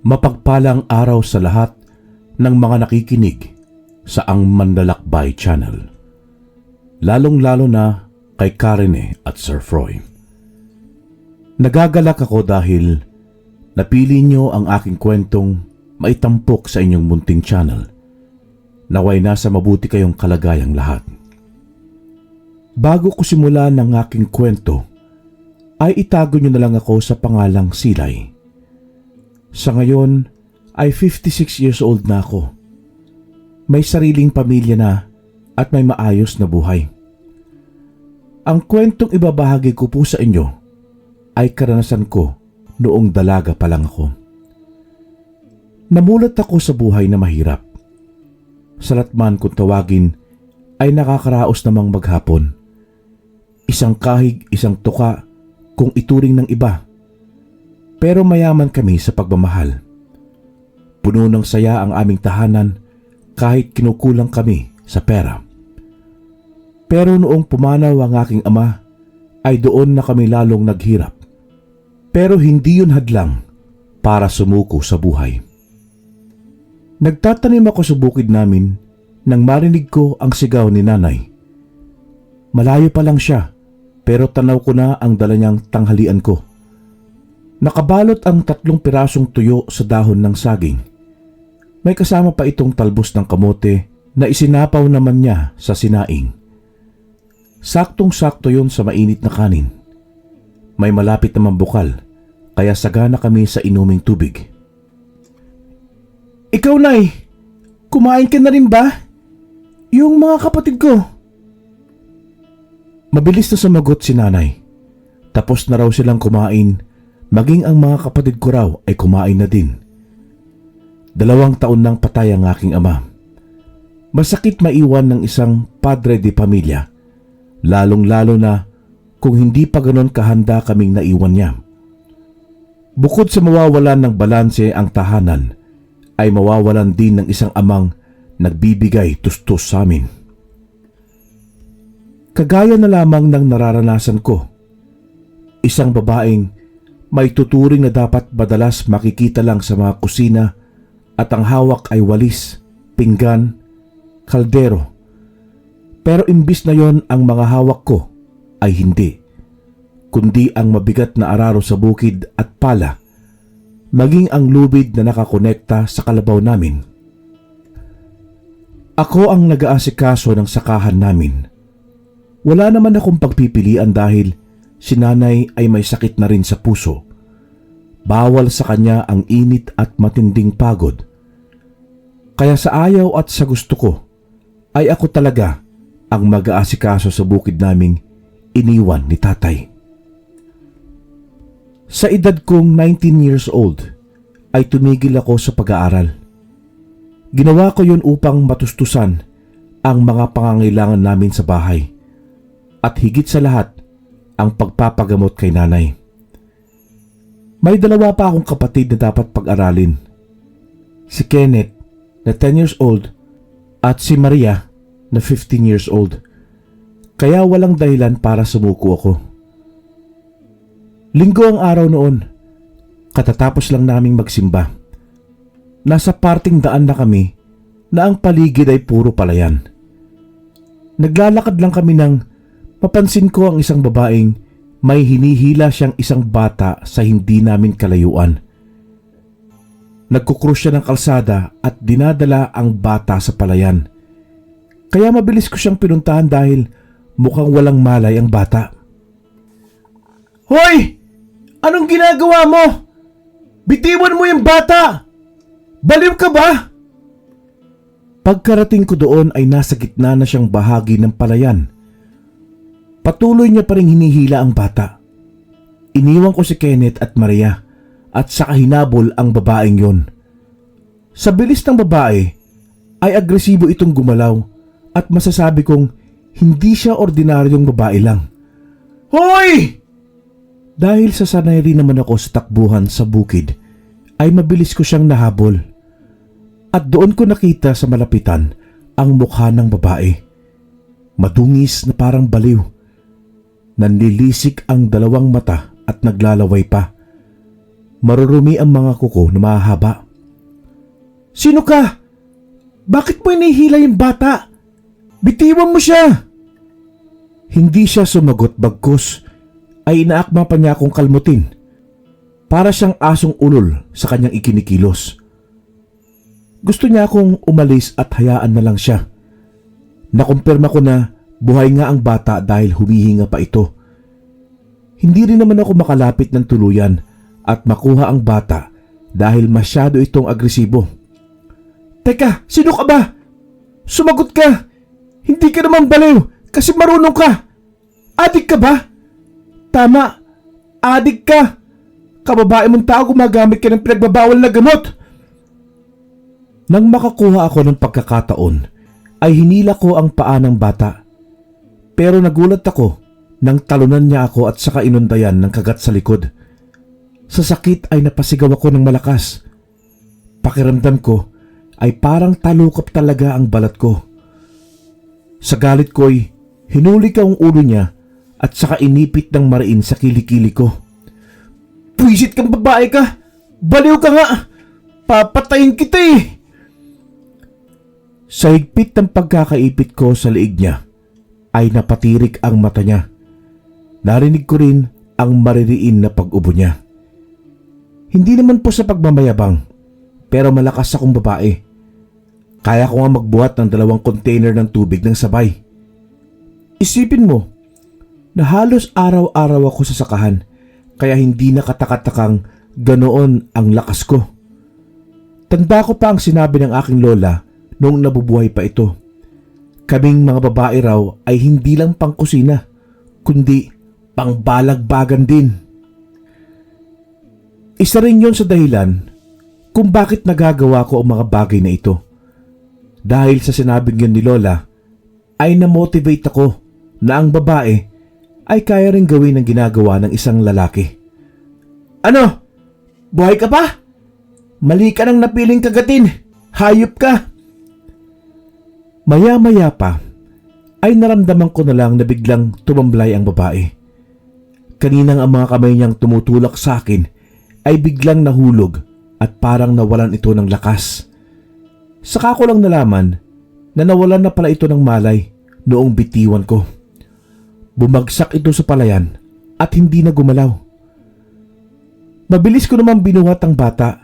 Mapagpalang araw sa lahat ng mga nakikinig sa Ang Manlalakbay Channel. Lalong-lalo na kay Karine at Sir Froy. Nagagalak ako dahil napili nyo ang aking kwentong maitampok sa inyong munting channel. Naway nasa mabuti kayong kalagayang lahat. Bago ko simulan ng aking kwento, ay itago nyo na lang ako sa pangalang Silay. Sa ngayon ay 56 years old na ako. May sariling pamilya na at may maayos na buhay. Ang kwentong ibabahagi ko po sa inyo ay karanasan ko noong dalaga pa lang ako. Namulat ako sa buhay na mahirap. Salatman kung tawagin ay nakakaraos namang maghapon. Isang kahig, isang tuka kung ituring ng iba. Pero mayaman kami sa pagmamahal. Puno ng saya ang aming tahanan kahit kinukulang kami sa pera. Pero noong pumanaw ang aking ama, ay doon na kami lalong naghirap. Pero hindi yun hadlang para sumuko sa buhay. Nagtatanim ako sa bukid namin nang marinig ko ang sigaw ni nanay. Malayo pa lang siya pero tanaw ko na ang dala niyang tanghalian ko. Nakabalot ang 3 pirasong tuyo sa dahon ng saging. May kasama pa itong talbos ng kamote na isinapaw naman niya sa sinaing. Saktong-sakto yun sa mainit na kanin. May malapit namang bukal, kaya sagana kami sa inuming tubig. Ikaw, Nay, kumain ka na rin ba? Yung mga kapatid ko. Mabilis na sumagot si nanay. Tapos na raw silang kumain. Maging ang mga kapatid ko raw ay kumain na din. 2 taon nang patay ang aking ama. Masakit maiwan ng isang padre de pamilya, lalong-lalo na kung hindi pa ganon kahanda kaming naiwan niya. Bukod sa mawawalan ng balanse ang tahanan, ay mawawalan din ng isang amang nagbibigay tustos sa amin. Kagaya na lamang ng nararanasan ko, isang babaeng may tuturing na dapat madalas makikita lang sa mga kusina at ang hawak ay walis, pinggan, kaldero. Pero imbis na yon ang mga hawak ko ay hindi, kundi ang mabigat na araro sa bukid at pala, maging ang lubid na nakakonekta sa kalabaw namin. Ako ang nag-aasikaso ng sakahan namin. Wala naman akong pagpipilian dahil si nanay ay may sakit na rin sa puso. Bawal sa kanya ang init at matinding pagod. Kaya sa ayaw at sa gusto ko, ay ako talaga ang mag-aasikaso sa bukid naming iniwan ni tatay. Sa edad kong 19 years old, ay tumigil ako sa pag-aaral. Ginawa ko yun upang matustusan ang mga pangangailangan namin sa bahay. At higit sa lahat, ang pagpapagamot kay nanay. May 2 pa akong kapatid na dapat pag-aralin. Si Kenneth na 10 years old at si Maria na 15 years old. Kaya walang dahilan para sumuko ako. Linggo ang araw noon. Katatapos lang naming magsimba. Nasa parting daan na kami na ang paligid ay puro palayan. Naglalakad lang kami nang mapansin ko ang isang babaeng may hinihila siyang isang bata sa hindi namin kalayuan. Nagkukrus siya ng kalsada at dinadala ang bata sa palayan. Kaya mabilis ko siyang pinuntahan dahil mukhang walang malay ang bata. Hoy! Anong ginagawa mo? Bitiwan mo yung bata! Baliw ka ba? Pagkarating ko doon ay nasa gitna na siyang bahagi ng palayan. Patuloy niya pa rin hinihila ang bata. Iniwan ko si Kenneth at Maria at saka hinabol ang babaeng yon. Sa bilis ng babae ay agresibo itong gumalaw at masasabi kong hindi siya ordinaryong babae lang. Hoy! Dahil sa sanay rin naman ako sa takbuhan sa bukid ay mabilis ko siyang nahabol. At doon ko nakita sa malapitan ang mukha ng babae. Madungis na parang baliw. Nanlilisik ang 2 mata at naglalaway pa. marurumi ang mga kuko na mahahaba. Sino ka? Bakit mo inihila yung bata? Bitiwan mo siya! Hindi siya sumagot bagkus ay inaakma pa niya akong kalmutin. Para siyang asong ulol sa kanyang ikinikilos. Gusto niya akong umalis at hayaan na lang siya. Nakumpirma ko na buhay nga ang bata dahil humihinga pa ito. Hindi rin naman ako makalapit ng tuluyan at makuha ang bata dahil masyado itong agresibo. Teka, sino ka ba? Sumagot ka! Hindi ka naman baliw kasi marunong ka! Adik ka ba? Tama, adik ka! Kababae mong tao gumagamit ka ng pinagbabawal na gamot! Nang makakuha ako ng pagkakataon, ay hinila ko ang paa ng bata. Pero nagulat ako nang talunan niya ako at saka inundayan ng kagat sa likod. Sa sakit ay napasigaw ako ng malakas. Pakiramdam ko ay parang talukap talaga ang balat ko. Sa galit ko'y hinuli ko ang ulo niya at saka inipit ng mariin sa kilikili ko. Pwisit kang babae ka! Baliw ka nga! Papatayin kita eh! Sa higpit ng pagkakaipit ko sa liig niya, ay napatirik ang mata niya. Narinig ko rin ang maririin na pag-ubo niya. Hindi naman po sa pagmamayabang, pero malakas akong babae. Kaya ko nga magbuhat ng 2 container ng tubig ng sabay. Isipin mo, na halos araw-araw ako sa sakahan, kaya hindi nakatakatakang ganoon ang lakas ko. Tanda ko pa ang sinabi ng aking lola noong nabubuhay pa ito. Kaming mga babae raw ay hindi lang pangkusina, kundi pangbalagbagan din. Isa rin yon sa dahilan kung bakit nagagawa ko ang mga bagay na ito. Dahil sa sinabing yun ni lola, ay namotivate ako na ang babae ay kaya rin gawin ang ginagawa ng isang lalaki. Ano? Buhay ka pa? Mali ka nang napiling kagatin. Hayop ka. Maya-maya pa ay naramdaman ko na lang na biglang tumamblay ang babae. Kaninang ang mga kamay niyang tumutulak sa akin ay biglang nahulog at parang nawalan ito ng lakas. Saka ko lang nalaman na nawalan na pala ito ng malay noong bitiwan ko. Bumagsak ito sa palayan at hindi na gumalaw. Mabilis ko naman binuhat ang bata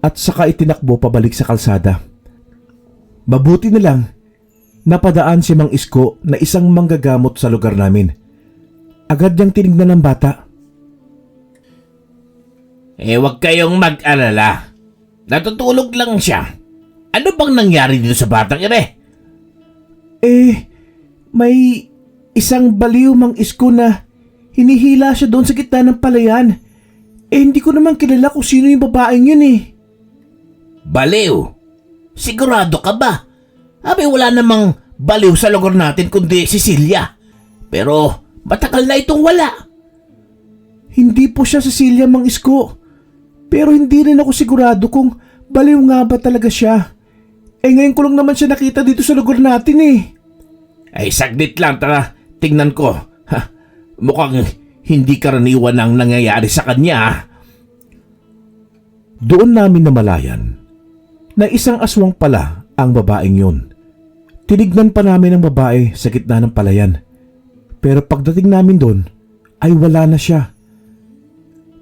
at saka itinakbo pabalik sa kalsada. Mabuti na lang napadaan si Mang Isko na isang manggagamot sa lugar namin. Agad niyang tinignan ng bata. Huwag kayong mag-alala. Natutulog lang siya. Ano bang nangyari dito sa batang ire? May isang baliw Mang Isko na hinihila siya doon sa gitna ng palayan. Hindi ko naman kilala kung sino yung babaeng yun eh. Baliw? Sigurado ka ba? Wala namang baliw sa lugar natin kundi si Celia. Pero matagal na itong wala. Hindi po siya Cecilia Mang Isko. Pero hindi rin ako sigurado kung baliw nga ba talaga siya. Ngayon ko lang naman siya nakita dito sa lugar natin eh. Saglit lang, tara. Tingnan ko. Mukhang hindi karaniwan ang nangyayari sa kanya. Doon namin namalayan na isang aswang pala ang babaeng yun. Tinignan pa namin ang babae sa gitna ng palayan. Pero pagdating namin doon ay wala na siya.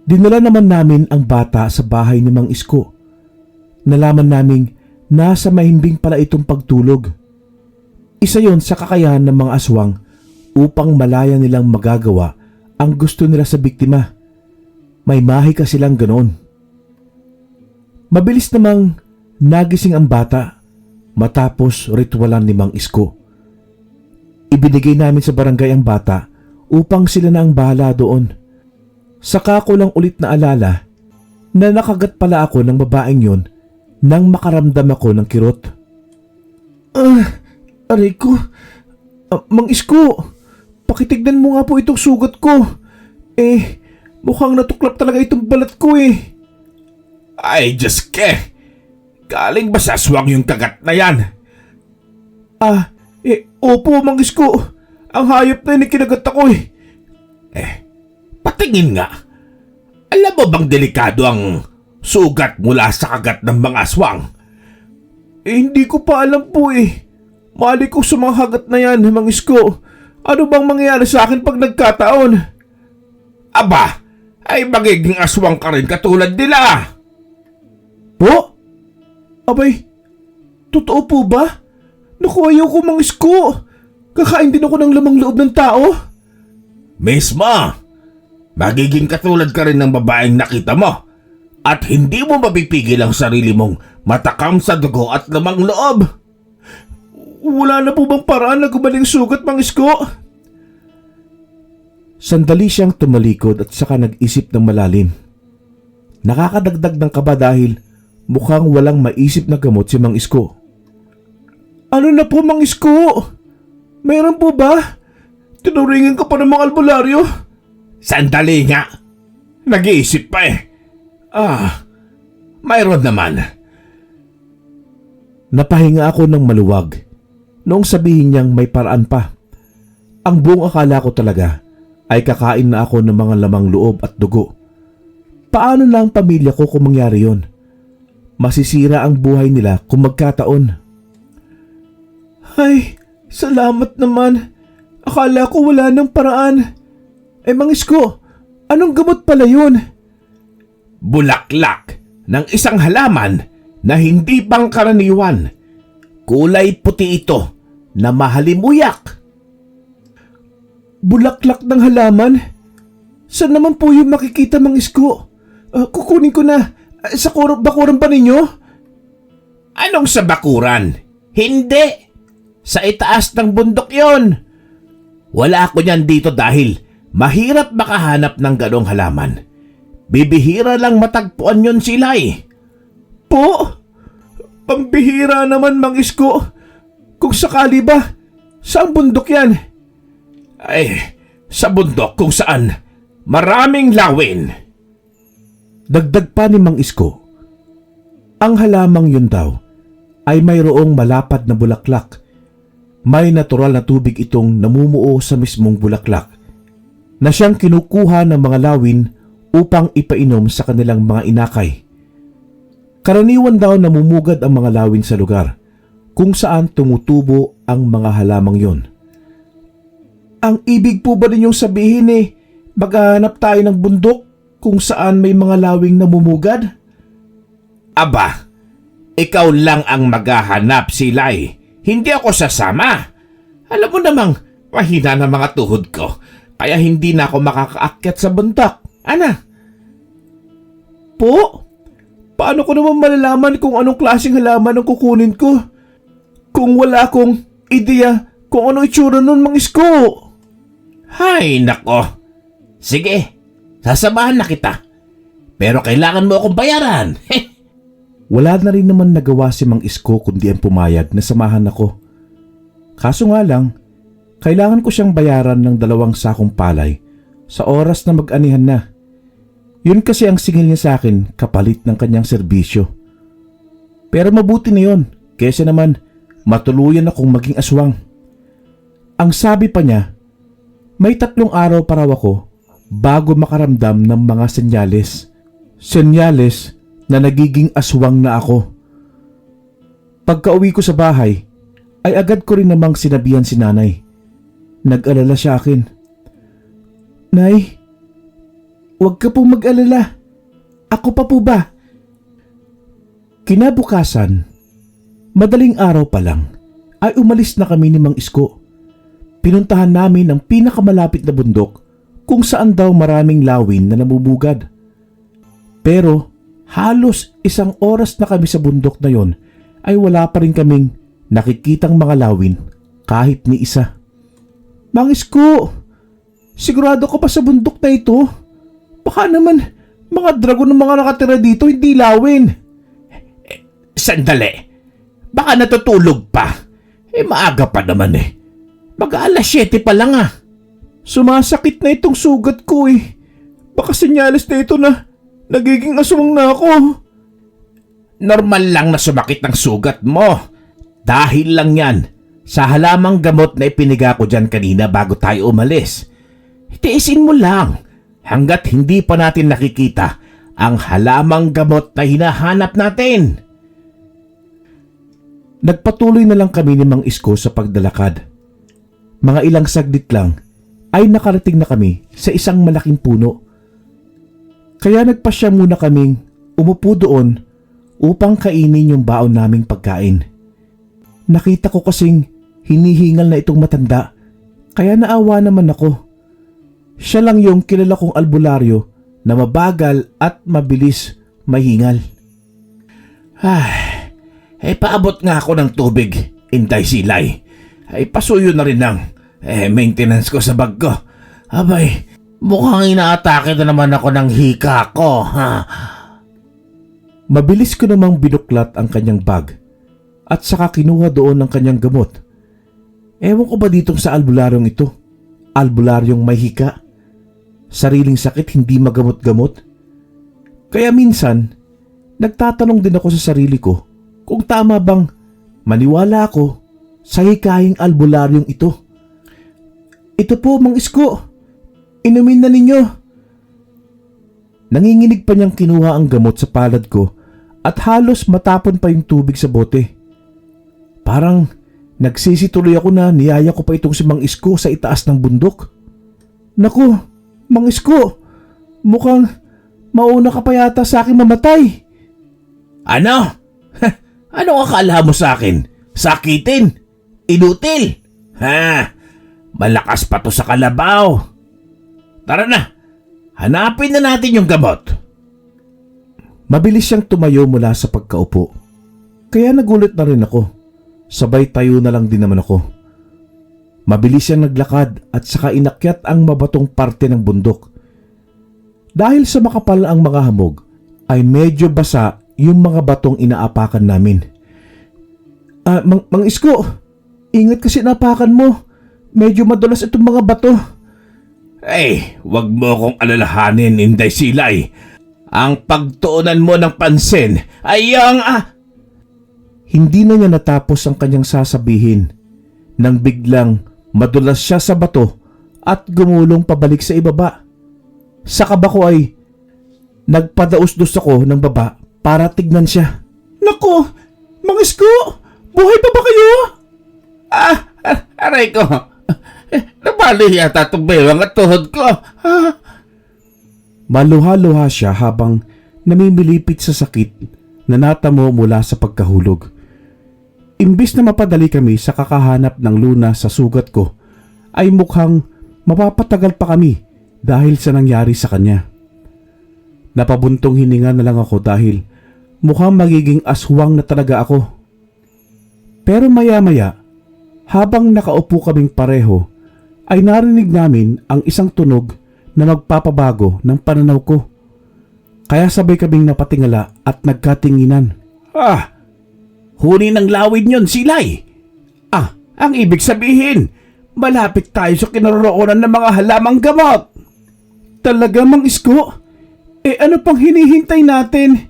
Dinala naman namin ang bata sa bahay ni Mang Isko. Nalaman naming nasa mahimbing pala itong pagtulog. Isa yon sa kakayahan ng mga aswang upang malaya nilang magagawa ang gusto nila sa biktima. May mahika silang ganoon. Mabilis namang nagising ang bata matapos ritualan ni Mang Isko. Ibinigay namin sa barangay ang bata upang sila na ang bahala doon. Saka ko lang ulit na alala na nakagat pala ako ng babaeng yon nang makaramdam ako ng kirot. Aray ko. Mang Isko, pakitignan mo nga po itong sugat ko. Mukhang natuklap talaga itong balat ko eh. Ay, Diyos ke! Galing ba sa aswang yung kagat na yan? Opo, Mang Isko. Ang hayop na yun kinagat ako eh. Patingin nga. Alam Alam mo bang delikado ang sugat mula sa kagat ng mga aswang? Hindi ko pa alam po eh. Mali ko sa mga hagat na yan, Mang Isko. Ano bang mangyayari sa akin pag nagkataon? Aba, ay magiging aswang ka rin katulad nila. Po? Abay, totoo po ba? Naku, ayoko, Mang Isko. Kakain din ako ng lamang loob ng tao. Mismo, magiging katulad ka rin ng babaeng nakita mo at hindi mo mapipigil ang sarili mong matakam sa dugo at lamang loob. Wala na po bang paraan na gumaling sugat, Mang Isko? Sandali siyang tumalikod at saka nag-isip ng malalim. Nakakadagdag ng kaba dahil mukhang walang maisip na gamot si Mang Isko. Ano na po, Mang Isko? Mayroon po ba? Tinuringin ka pa ng mga albularyo? Sandali nga, nag-iisip pa eh. Mayroon naman. Napahinga ako ng maluwag noong sabihin niyang may paraan pa. Ang buong akala ko talaga ay kakain na ako ng mga lamang loob at dugo. Paano na ang pamilya ko kung mangyari yon? Masisira ang buhay nila kung magkataon. Ay, salamat naman. Akala ko wala nang paraan. Mang Isko, anong gamot pala yun? Bulaklak ng isang halaman na hindi pangkaraniwan. Kulay puti ito na mahalimuyak. Bulaklak ng halaman? Saan naman po yung makikita, Mang Isko? Kukunin ko na. Sa bakuran pa ninyo? Anong sa bakuran? Hindi. Sa itaas ng bundok yon. Wala ako niyan dito dahil mahirap makahanap ng ganong halaman. Bibihira lang matagpuan yon sila eh. Po? Pambihira naman, Mang Isko. Kung sakali ba, saan bundok yan? Ay, sa bundok kung saan maraming lawin. Dagdag pa ni Mang Isko, ang halamang yun daw ay mayroong malapad na bulaklak. May natural na tubig itong namumuo sa mismong bulaklak na siyang kinukuha ng mga lawin upang ipainom sa kanilang mga inakay. Karaniwan daw namumugad ang mga lawin sa lugar kung saan tumutubo ang mga halamang yon. Ang ibig po ba ninyong sabihin maghahanap tayo ng bundok kung saan may mga lawing namumugad? Aba, ikaw lang ang maghahanap, Silay. Hindi ako sasama. Alam mo namang mahina na mga tuhod ko, kaya hindi na ako makakaakyat sa bundok. Ana? Po? Paano ko naman malalaman kung anong klaseng halaman ang kukunin ko? Kung wala akong ideya kung anong itsura nun, Mang Isko. Hay nako. Sige, sasamahan na kita. Pero kailangan mo akong bayaran. Wala na rin naman nagawa si Mang Isko kundi ang pumayag na samahan ako. Kaso nga lang, kailangan ko siyang bayaran ng 2 sakong palay sa oras na mag-anihan na. Yun kasi ang singil niya sa akin kapalit ng kanyang serbisyo. Pero mabuti na yun, kesa naman matuluyan akong maging aswang. Ang sabi pa niya, may 3 araw pa raw ako bago makaramdam ng mga senyales. Senyales na nagiging aswang na ako. Pagka-uwi ko sa bahay, ay agad ko rin namang sinabihan si nanay. Nag-alala siya akin. Nay, huwag ka pong mag-alala. Ako pa po ba? Kinabukasan, madaling araw pa lang, ay umalis na kami ni Mang Isko. Pinuntahan namin ang pinakamalapit na bundok kung saan daw maraming lawin na namumugad. Pero halos 1 oras na kami sa bundok na yon ay wala pa rin kaming nakikitang mga lawin kahit ni isa. Mang Isko, sigurado ka pa sa bundok na ito? Baka naman mga dragon ng mga nakatira dito, hindi lawin. Sandali, baka natutulog pa. Maaga pa naman eh. Mag-aalas 7 pa lang ah. Sumasakit na itong sugat ko eh. Baka senyales na ito na nagiging aswang na ako. Normal lang na sumakit ang sugat mo. Dahil lang yan sa halamang gamot na ipiniga ko dyan kanina bago tayo umalis. Tiisin mo lang. hanggat hindi pa natin nakikita ang halamang gamot na hinahanap natin. Nagpatuloy na lang kami ni Mang Isko sa pagdalakad. Mga ilang saglit lang ay nakarating na kami sa isang malaking puno. Kaya nagpasya muna kaming umupo doon upang kainin yung baon naming pagkain. Nakita ko kasing hinihingal na itong matanda, kaya naawa naman ako. Siya lang yung kilala kong albularyo na mabagal at mabilis mahingal. Paabot nga ako ng tubig, Inday Silay. Pasuyo na rin ng maintenance ko sa bag ko. Abay, mukhang inaatake na naman ako ng hika ko, ha? Mabilis ko namang binuklat ang kanyang bag at saka kinuha doon ang kanyang gamot. Ewan ko ba ditong sa albularyong ito? Albularyong may hika? Sariling sakit hindi magamot-gamot? Kaya minsan, nagtatanong din ako sa sarili ko kung tama bang maniwala ako sa hikayeng albularyong ito. Ito po, Mang Isko. Inumin na ninyo. Nanginginig pa niyang kinuha ang gamot sa palad ko at halos matapon pa yung tubig sa bote. Parang nagsisituloy ako na niyaya ko pa itong si Mang Isko sa itaas ng bundok. Naku, Mang Isko, mukhang mauna ka pa yata sa akin mamatay. Ano? Ano akala mo sa akin? Sakitin? Inutil? Malakas pa to sa kalabaw. Tara na, hanapin na natin yung gamot. Mabilis siyang tumayo mula sa pagkaupo. Kaya nagulat na rin ako. Sabay tayo na lang din naman ako. Mabilis siyang naglakad at saka inakyat ang mabatong parte ng bundok. Dahil sa makapal ang mga hamog, ay medyo basa yung mga batong inaapakan namin. Mang Isko, ingat kasi napakan mo. Medyo madulas itong mga bato. Wag mo akong alalahanin, Inday Silay. Ang pagtuunan mo ng pansin ay ang... Hindi na niya natapos ang kanyang sasabihin nang biglang madulas siya sa bato at gumulong pabalik sa ibaba. Sa kaba ko ay nagpadaos-dos ako ng baba para tignan siya. Naku, Mang Isko, buhay pa ba kayo? Aray ko. Nabali yata itong bewang at tuhod ko. Maluha-luha siya habang namimilipit sa sakit na natamo mula sa pagkahulog. Imbis na mapadali kami sa kakahanap ng lunas sa sugat ko, ay mukhang mapapatagal pa kami dahil sa nangyari sa kanya. Napabuntong hininga na lang ako dahil mukhang magiging aswang na talaga ako. Pero maya-maya, habang nakaupo kaming pareho, ay narinig namin ang isang tunog na magpapabago ng pananaw ko. Kaya sabay kaming napatingala at nagkatinginan. Huni ng lawid yon, Silay. Ang ibig sabihin, malapit tayo sa kinaroroonan ng mga halamang gamot. Talaga, Mang Isko? Ano pang hinihintay natin?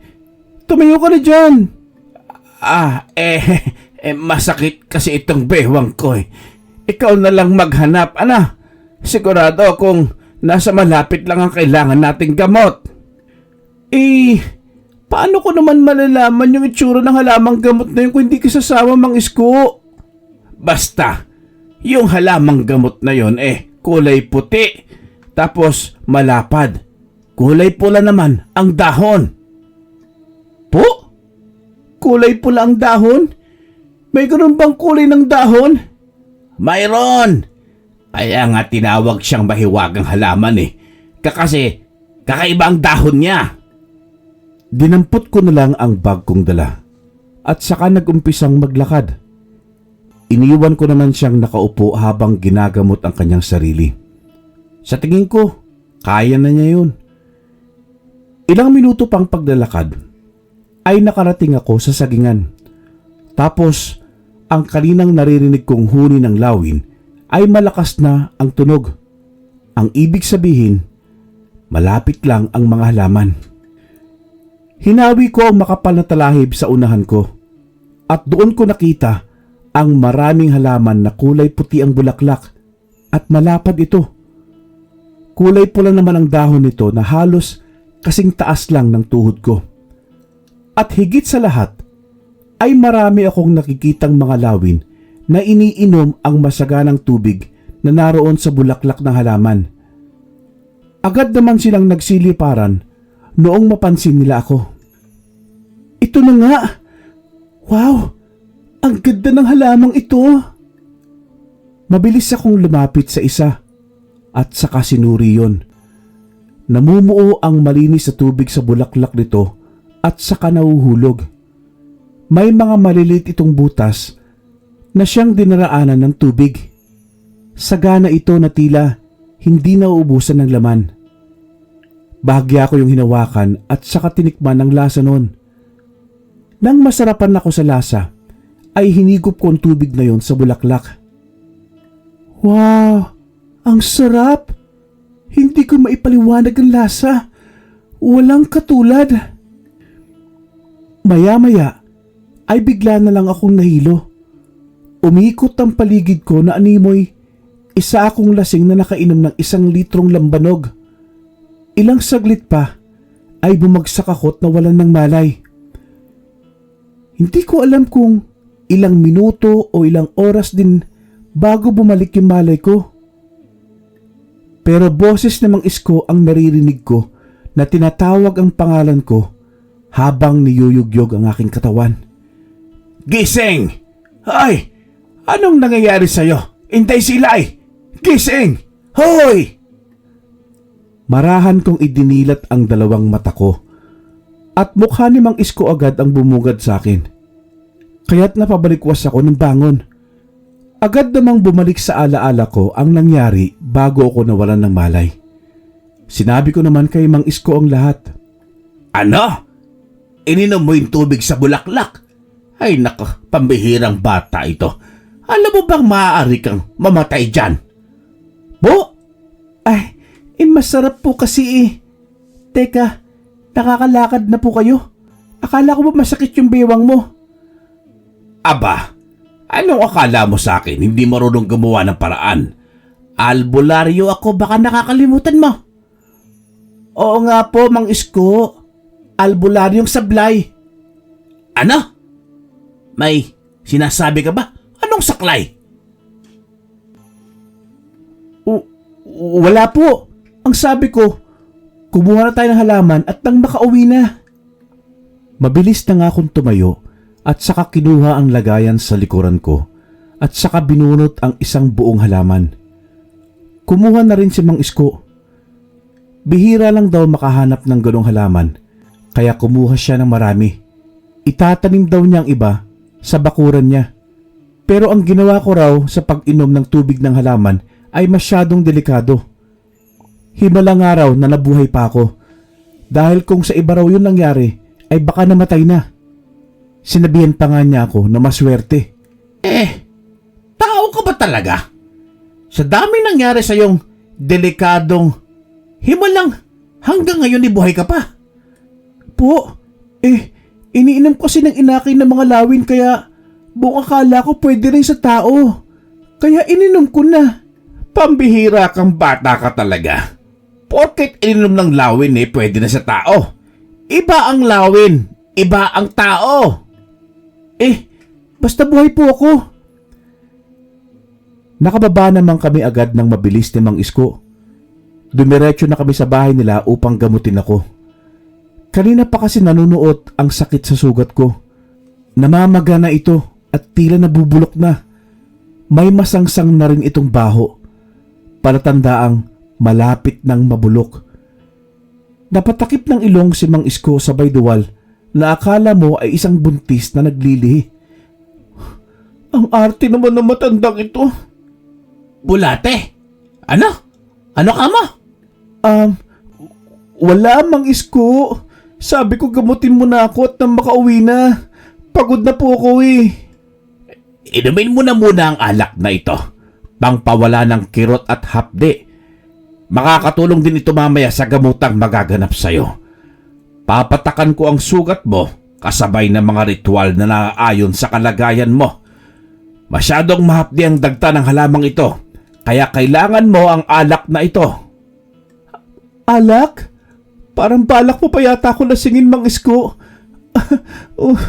Tumayo ka na dyan. Masakit kasi itong bewang ko eh. Ikaw na lang maghanap, ana. Sigurado kung nasa malapit lang ang kailangan nating gamot. Paano ko naman malalaman yung itsura ng halamang gamot na yun kung hindi kasasama, Mang Isko? Basta, yung halamang gamot na yun kulay puti, tapos malapad. Kulay pula naman ang dahon. Po? Kulay pula ang dahon? May ganun bang kulay ng dahon? Mayroon! Kaya nga tinawag siyang mahiwagang halaman kasi kakaiba ang dahon niya. Dinampot ko na lang ang bag kong dala at saka nagumpisang maglakad. Iniwan ko naman siyang nakaupo habang ginagamot ang kanyang sarili. Sa tingin ko, kaya na niya yun. Ilang minuto pang paglalakad ay nakarating ako sa sagingan. Tapos, ang kaninang naririnig kong huni ng lawin ay malakas na ang tunog. Ang ibig sabihin, malapit lang ang mga halaman. Hinawi ko ang makapal na talahib sa unahan ko at doon ko nakita ang maraming halaman na kulay puti ang bulaklak at malapad ito. Kulay pula naman ang dahon nito na halos kasing taas lang ng tuhod ko. At higit sa lahat, ay marami akong nakikitang mga lawin na iniinom ang masaganang tubig na naroon sa bulaklak ng halaman. Agad naman silang nagsiliparan noong mapansin nila ako. Ito na nga! Wow! Ang ganda ng halamang ito! Mabilis akong lumapit sa isa at saka sinuri yon. Namumuo ang malinis na tubig sa bulaklak nito at saka nahuhulog. May mga maliliit itong butas na siyang dinaraanan ng tubig. Sagana ito na tila hindi nauubusan ng laman. Bahagya ko yung hinawakan at saka tinikman ang lasa nun. Nang masarapan ako sa lasa, ay hinigop ko ang tubig na yon sa bulaklak. Wow! Ang sarap! Hindi ko maipaliwanag ang lasa. Walang katulad. Maya-maya ay bigla na lang akong nahilo. Umikot ang paligid ko na animoy isa akong lasing na nakainom ng 1 litrong lambanog. Ilang saglit pa ay bumagsak ako't nawalan ng malay. Hindi ko alam kung ilang minuto o ilang oras din bago bumalik yung malay ko. Pero boses ng Mang Isko ang naririnig ko na tinatawag ang pangalan ko habang niyuyugyog ang aking katawan. Gising! Ay! Anong nangyayari sa'yo? Intay sila eh! Gising! Hoy! Marahan kong idinilat ang 2 mata ko at mukha ni Mang Isko agad ang bumugad sa akin. Kaya't napabalikwas ako ng bangon. Agad namang bumalik sa alaala ko ang nangyari bago ako nawalan ng malay. Sinabi ko naman kay Mang Isko ang lahat. Ano? Ininom mo yung tubig sa bulaklak? Ay nako, pambihirang bata ito. Alam mo bang maaari kang mamatay dyan? Po? Ay, masarap po kasi eh. Teka, nakakalakad na po kayo? Akala ko ba masakit yung bewang mo? Aba, anong akala mo sa akin? Hindi marunong gumawa ng paraan. Albularyo ako, baka nakakalimutan mo. Oo nga po, Mang Isko. Albularyong sablay. Ano? May sinasabi ka ba? Anong saklay? Wala po. Ang sabi ko, kumuha na tayo ng halaman at nang makauwi na. Mabilis na nga akong tumayo at saka kinuha ang lagayan sa likuran ko at saka binunot ang 1 buong halaman. Kumuha na rin si Mang Isko. Bihira lang daw makahanap ng ganong halaman kaya kumuha siya ng marami. Itatanim daw niya ang iba sa bakuran niya. Pero ang ginawa ko raw sa pag-inom ng tubig ng halaman ay masyadong delikado. Himala nga raw na nabuhay pa ako dahil kung sa iba raw yun nangyari ay baka namatay na. Sinabihan pa nga niya ako na maswerte. Tao ka ba talaga? Sa dami nangyari sa yung delikadong himalang hanggang ngayon ibuhay ka pa. Po, iniinom kasi ng inakay ng mga lawin kaya buong akala ko pwede rin sa tao. Kaya ininom ko na. Pambihira kang bata ka talaga. Porket ininom ng lawin pwede na sa tao. Iba ang lawin, iba ang tao. Basta buhay po ako. Nakababa naman kami agad ng mabilis ni Mang Isko. Dumiretso na kami sa bahay nila upang gamutin ako. Kanina pa kasi nanunuot ang sakit sa sugat ko. Namamaga na ito at tila nabubulok na. May masangsang na rin itong baho. Palatandaang malapit ng mabulok. Napatakip ng ilong si Mang Isko sabay duwal na akala mo ay isang buntis na naglilihi. Ang arte naman ng matandang ito. Bulate? Ano? Ano ka mo? Wala, Mang Isko. Sabi ko gamutin mo na ako at nang makauwi na. Pagod na po ako Inumin mo na muna ang alak na ito. Pangpawala ng kirot at hapde. Makakatulong din ito mamaya sa gamutang magaganap sa'yo. Papatakan ko ang sugat mo kasabay ng mga ritual na naaayon sa kalagayan mo. Masyadong mahapdi ang dagta ng halamang ito, kaya kailangan mo ang alak na ito. Alak? Parang balak mo pa yata ako lasingin, Mang Isko. Oh.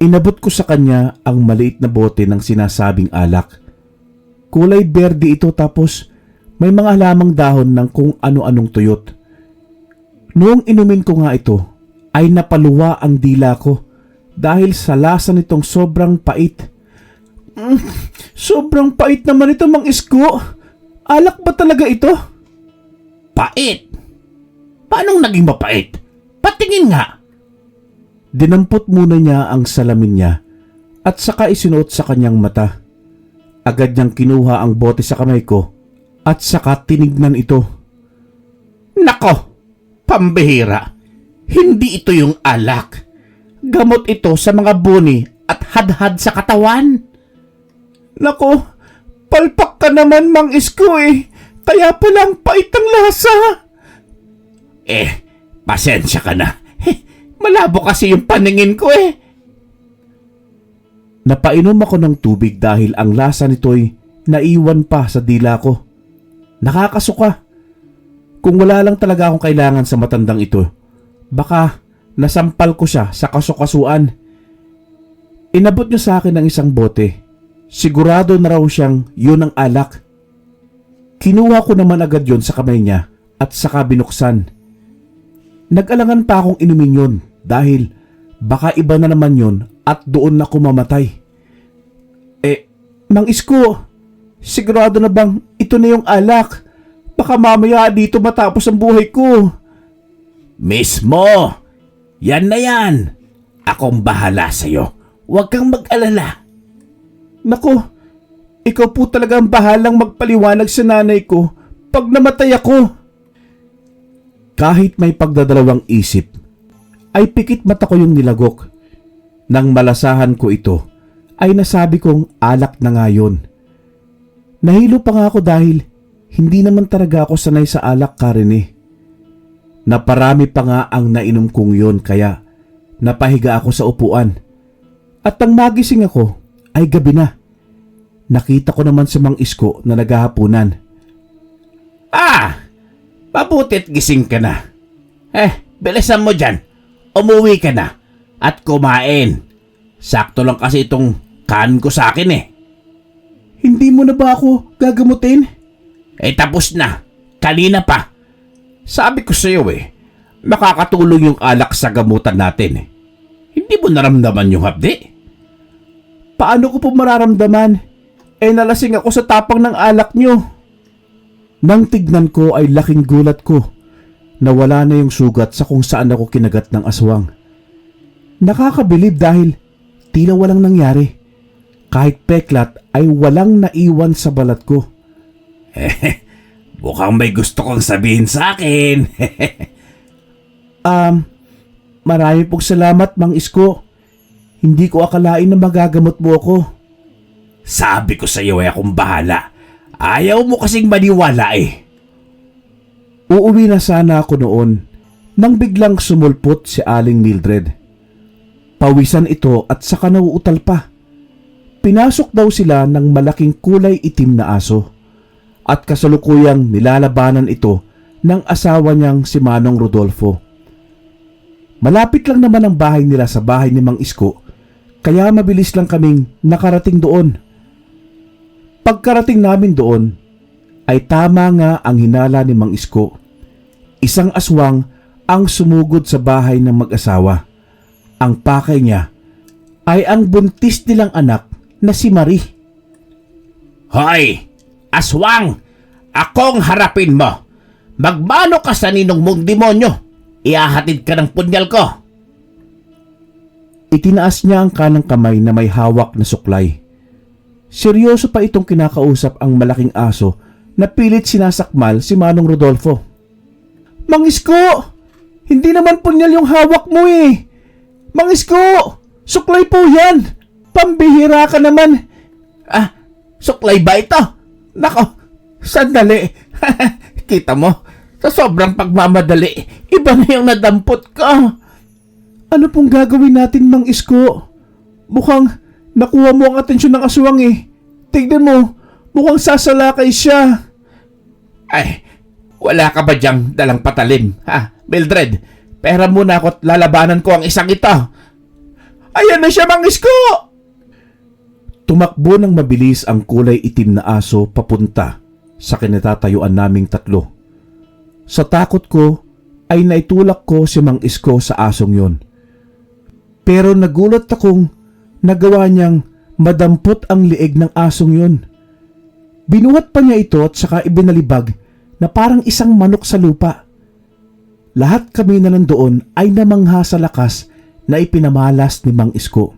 Inabot ko sa kanya ang maliit na bote ng sinasabing alak. Kulay berde ito tapos may mga halamang dahon ng kung ano-anong tuyot. Noong inumin ko nga ito, ay napaluwa ang dila ko dahil sa lasa nitong sobrang pait. Sobrang pait naman ito, Mang Isko. Alak ba talaga ito? Pait? Paanong naging mapait? Patingin nga. Dinampot muna niya ang salamin niya at saka isinuot sa kanyang mata. Agad niyang kinuha ang bote sa kamay ko at saka tinignan ito. Nako, pambihira. Hindi ito yung alak. Gamot ito sa mga buni at hadhad sa katawan. Nako, palpak ka naman, Mang Isko eh. Kaya palang pait ang lasa. Pasensya ka na. Malabo kasi yung paningin ko eh. Napainom ako ng tubig dahil ang lasa nito'y naiwan pa sa dila ko. Nakakasuka. Kung wala lang talaga akong kailangan sa matandang ito, baka nasampal ko siya sa kasukasuan. Inabot niya sa akin ng isang bote. Sigurado na raw siyang yun ang alak. Kinuha ko naman agad yon sa kamay niya at saka binuksan. Nag-alangan pa akong inumin yun dahil baka iba na naman yun at doon na kumamatay. Mang Isko, sigurado na bang ito na yung alak? Baka mamaya dito matapos ang buhay ko. Mismo! Yan na yan! Akong bahala sa'yo. Huwag kang mag-alala. Naku, ikaw po talaga ang bahalang magpaliwanag sa nanay ko pag namatay ako. Kahit may pagdadalawang isip, ay pikit mata ko yung nilagok. Nang malasahan ko ito, ay nasabi kong alak na nga yun. Nahilo pa nga ako dahil hindi naman talaga ako sanay sa alak, Karen eh. Naparami pa nga ang nainom kong yun kaya napahiga ako sa upuan. At nang magising ako ay gabi na. Nakita ko naman si Mang Isko na naghahapunan. Mabutit gising ka na. Bilisan mo dyan. Umuwi ka na at kumain. Sakto lang kasi itong kanin ko sa akin eh. Hindi mo na ba ako gagamutin? Tapos na. Kanina pa. Sabi ko sa'yo makakatulong yung alak sa gamutan natin. Hindi mo naramdaman yung hapdi? Paano ko po mararamdaman? Nalasing ako sa tapang ng alak nyo. Nang tignan ko ay laking gulat ko na wala na yung sugat sa kung saan ako kinagat ng aswang. Nakakabilib dahil tila walang nangyari. Kahit peklat ay walang naiwan sa balat ko. Mukhang may gusto kong sabihin sa akin. Marami pong salamat, Mang Isko. Hindi ko akalain na magagamot mo ako. Sabi ko sa iyo akong bahala. Ayaw mo kasing maniwala Uuwi na sana ako noon nang biglang sumulpot si Aling Mildred. Pawisan ito at saka nauutal pa. Pinasok daw sila ng malaking kulay itim na aso at kasalukuyang nilalabanan ito ng asawa niyang si Manong Rodolfo. Malapit lang naman ang bahay nila sa bahay ni Mang Isko kaya mabilis lang kaming nakarating doon. Pagkarating namin doon, ay tama nga ang hinala ni Mang Isko. Isang aswang ang sumugod sa bahay ng mag-asawa. Ang pakay niya ay ang buntis nilang anak na si Marie. Hoy! Aswang! Akong harapin mo! Magmano ka sa ninong mong demonyo! Iahatid ka ng punyal ko! Itinaas niya ang kanang kamay na may hawak na suklay. Seryoso pa itong kinakausap ang malaking aso na pilit sinasakmal si Manong Rodolfo. Mang Isko! Hindi naman punyal yung hawak mo eh! Mang Isko! Suklay po yan! Pambihira ka naman! Suklay ba ito? Nako, sandali. Kita mo, sa sobrang pagmamadali, iba na yung nadampot ko. Ano pong gagawin natin, Mang Isko? Mukhang nakuha mo ang atensyon ng aswang eh. Tignan mo, mukhang sasalakay siya. Wala ka ba diyang dalang patalim? Ha, Mildred, pera muna ako at lalabanan ko ang isang ito. Ayan na siya, Mang Isko! Tumakbo ng mabilis ang kulay itim na aso papunta sa kinatatayuan naming tatlo. Sa takot ko ay naitulak ko si Mang Isko sa asong yon. Pero nagulat akong nagawa niyang madampot ang lieg ng asong yon. Binuhat pa niya ito at saka ibinalibag na parang isang manok sa lupa. Lahat kami na nandoon ay namangha sa lakas na ipinamalas ni Mang Isko.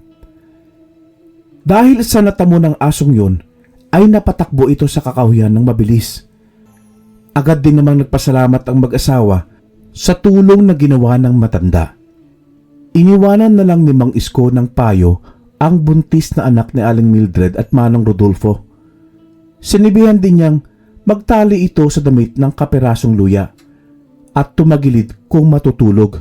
Dahil sa natamo ng asong yon, ay napatakbo ito sa kakahuyan ng mabilis. Agad din namang nagpasalamat ang mag-asawa sa tulong na ginawa ng matanda. Iniwanan na lang ni Mang Isko ng payo ang buntis na anak ni Aling Mildred at Manong Rodolfo. Sinibihan din niyang magtali ito sa damit ng kaperasong luya at tumagilid kung matutulog.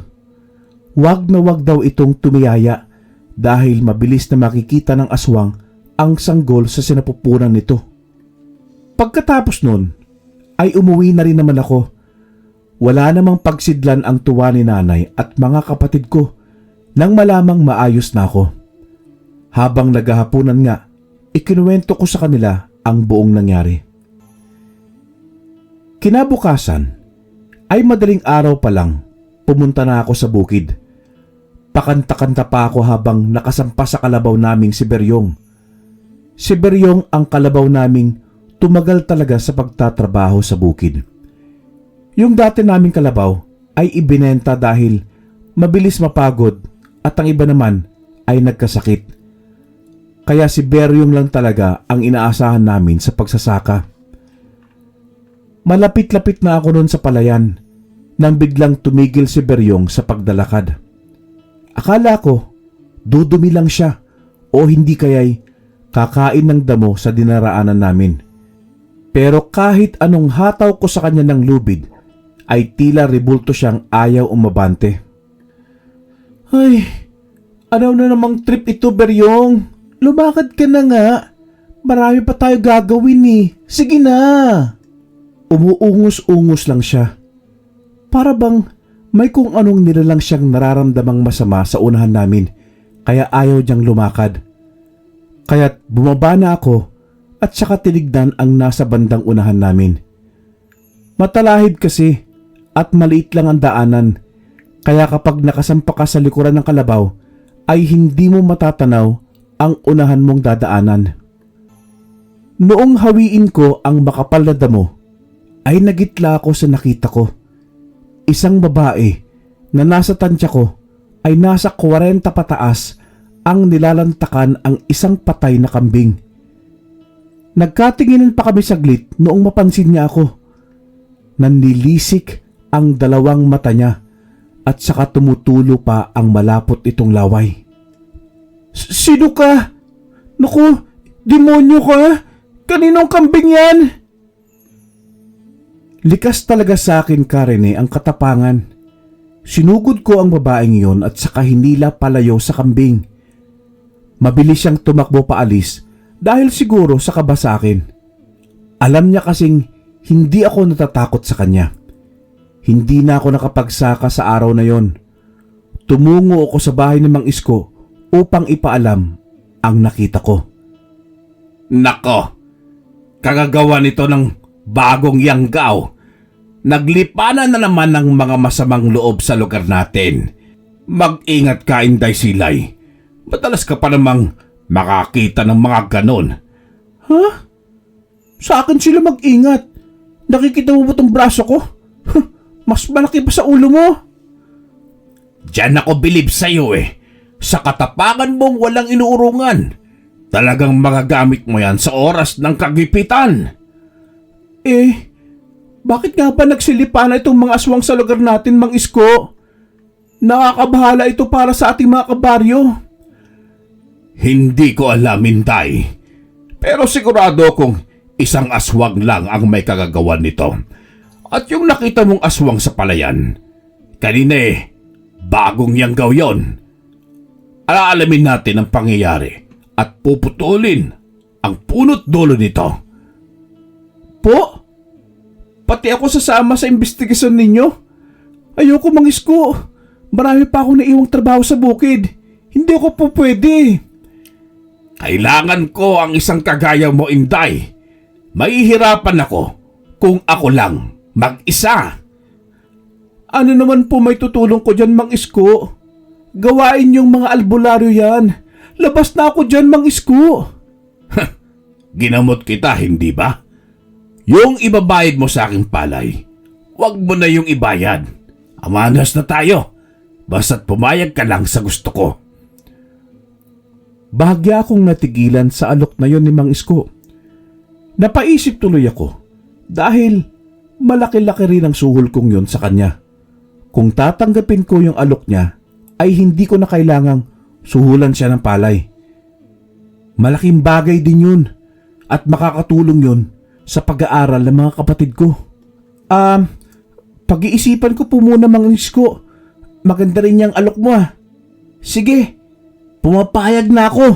Wag na wag daw itong tumiyaya dahil mabilis na makikita ng aswang ang sanggol sa sinapupunan nito. Pagkatapos nun, ay umuwi na rin naman ako. Wala namang pagsidlan ang tuwa ni nanay at mga kapatid ko nang malamang maayos na ako. Habang naghahapunan nga, ikinuwento ko sa kanila ang buong nangyari. Kinabukasan, ay madaling araw pa lang, pumunta na ako sa bukid. Pakanta-kanta pa ako habang nakasampa sa kalabaw naming si Beryong. Si Beryong ang kalabaw naming tumagal talaga sa pagtatrabaho sa bukid. Yung dati naming kalabaw ay ibinenta dahil mabilis mapagod at ang iba naman ay nagkasakit. Kaya si Beryong lang talaga ang inaasahan namin sa pagsasaka. Malapit-lapit na ako noon sa palayan nang biglang tumigil si Beryong sa pagdalakad. Akala ko dudumi lang siya o hindi kaya'y kakain ng damo sa dinaraanan namin. Pero kahit anong hataw ko sa kanya ng lubid, ay tila rebulto siyang ayaw umabante. Ay, ano na namang trip ito, Beryong? Lumakad ka na nga. Marami pa tayo gagawin eh. Sige na. Umuungos-ungos lang siya. Para bang may kung anong nilalang siyang nararamdamang masama sa unahan namin, kaya ayaw niyang lumakad. Kaya't bumaba na ako at saka tinignan ang nasa bandang unahan namin. Matalahib kasi at maliit lang ang daanan, kaya kapag nakasampa ka sa likuran ng kalabaw ay hindi mo matatanaw ang unahan mong dadaanan. Noong hawiin ko ang makapal na damo, ay nagitla ako sa nakita ko. Isang babae na nasa tansya ko ay nasa 40 pataas ang nilalantakan ang isang patay na kambing. Nagkatinginan pa kami saglit noong mapansin niya ako. Nanlilisik ang dalawang mata niya at saka tumutulo pa ang malapot itong laway. Sino ka? Naku, demonyo ka? Kaninong kambing yan? Likas talaga sa akin, Karen, ang katapangan. Sinugod ko ang babaeng iyon at saka hinila palayo sa kambing. Mabilis siyang tumakbo paalis dahil siguro sa kaba sa akin. Alam niya kasing hindi ako natatakot sa kanya. Hindi na ako nakapagsaka sa araw na yon. Tumungo ako sa bahay ni Mang Isko upang ipaalam ang nakita ko. Nako, kagagawa nito ng bagong yanggaw. Naglipanan na naman ng mga masamang loob sa lugar natin. Mag-ingat ka, Inday Silay. Madalas ka pa namang makakita ng mga ganon. Ha? Sa akin sila mag-ingat. Nakikita mo ba itong braso ko? Mas malaki pa sa ulo mo. Diyan ako bilib sa'yo eh. Sa katapangan mong walang inuurungan. Talagang magagamit mo yan sa oras ng kagipitan. Bakit nga ba nagsilipa na itong mga aswang sa lugar natin, Mang Isko? Nakakabahala ito para sa ating mga kabaryo. Hindi ko alam, Inday. Pero sigurado kung isang aswang lang ang may kagagawan nito. At yung nakita mong aswang sa palayan, kanina bagong yanggaw yon. Alaalamin natin ang pangyayari at puputulin ang punot dulo nito. Po? Pati ako sasama sa investigasyon ninyo. Ayoko, Mang Isko. Marami pa akong naiwang trabaho sa bukid. Hindi ako po pwede. Kailangan ko ang isang kagaya mo, Inday. Mahihirapan ako kung ako lang mag-isa. Ano naman po may tutulong ko dyan, Mang Isko? Gawain yung mga albularyo yan. Labas na ako dyan, Mang Isko. Ginamot kita, hindi ba? Yung ibabayad mo sa aking palay, wag mo na yung ibayad. Amanas na tayo. Basta't pumayag ka lang sa gusto ko. Bahagya akong natigilan sa alok na yon ni Mang Isko. Napaisip tuloy ako dahil malaki-laki rin ang suhol kong yon sa kanya. Kung tatanggapin ko yung alok niya, ay hindi ko na kailangang suhulan siya ng palay. Malaking bagay din yun at makakatulong yun sa pag-aaral ng mga kapatid ko. Pag-iisipan ko po muna, Mang Isko. Maganda rin yung alok mo ah. Sige, pumapayag na ako.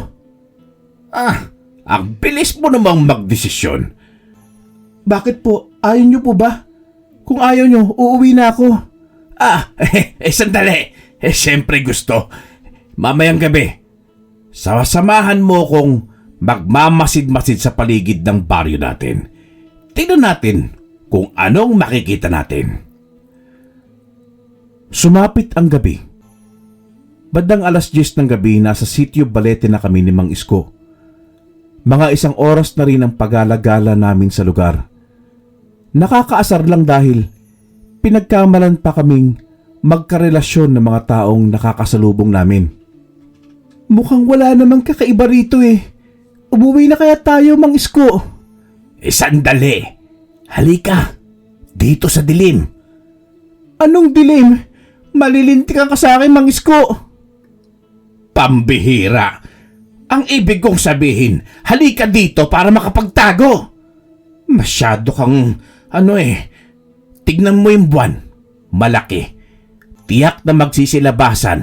Ang bilis mo namang magdesisyon. Bakit po? Ayaw niyo po ba? Kung ayaw niyo, uuwi na ako. Sandali. Siyempre gusto. Mamayang gabi, samahan mo kong magmamasid-masid sa paligid ng baryo natin. Tingnan natin kung anong makikita natin. Sumapit ang gabi. Bandang 10:00 ng gabi, nasa sitio Balete na kami ni Mang Isko. Mga 1 oras na rin ang pag-alagala namin sa lugar. Nakakaasar lang dahil pinagkamalan pa kaming magkarelasyon ng mga taong nakakasalubong namin. Mukhang wala namang kakaiba rito eh. Umuwi na kaya tayo, Mang Isko? Sandali. Halika. Dito sa dilim. Anong dilim? Malilintikan ka sa akin, Mang Isko. Pambihira. Ang ibig kong sabihin, halika dito para makapagtago. Masyado kang, tignan mo yung buwan. Malaki. Tiyak na magsisilabasan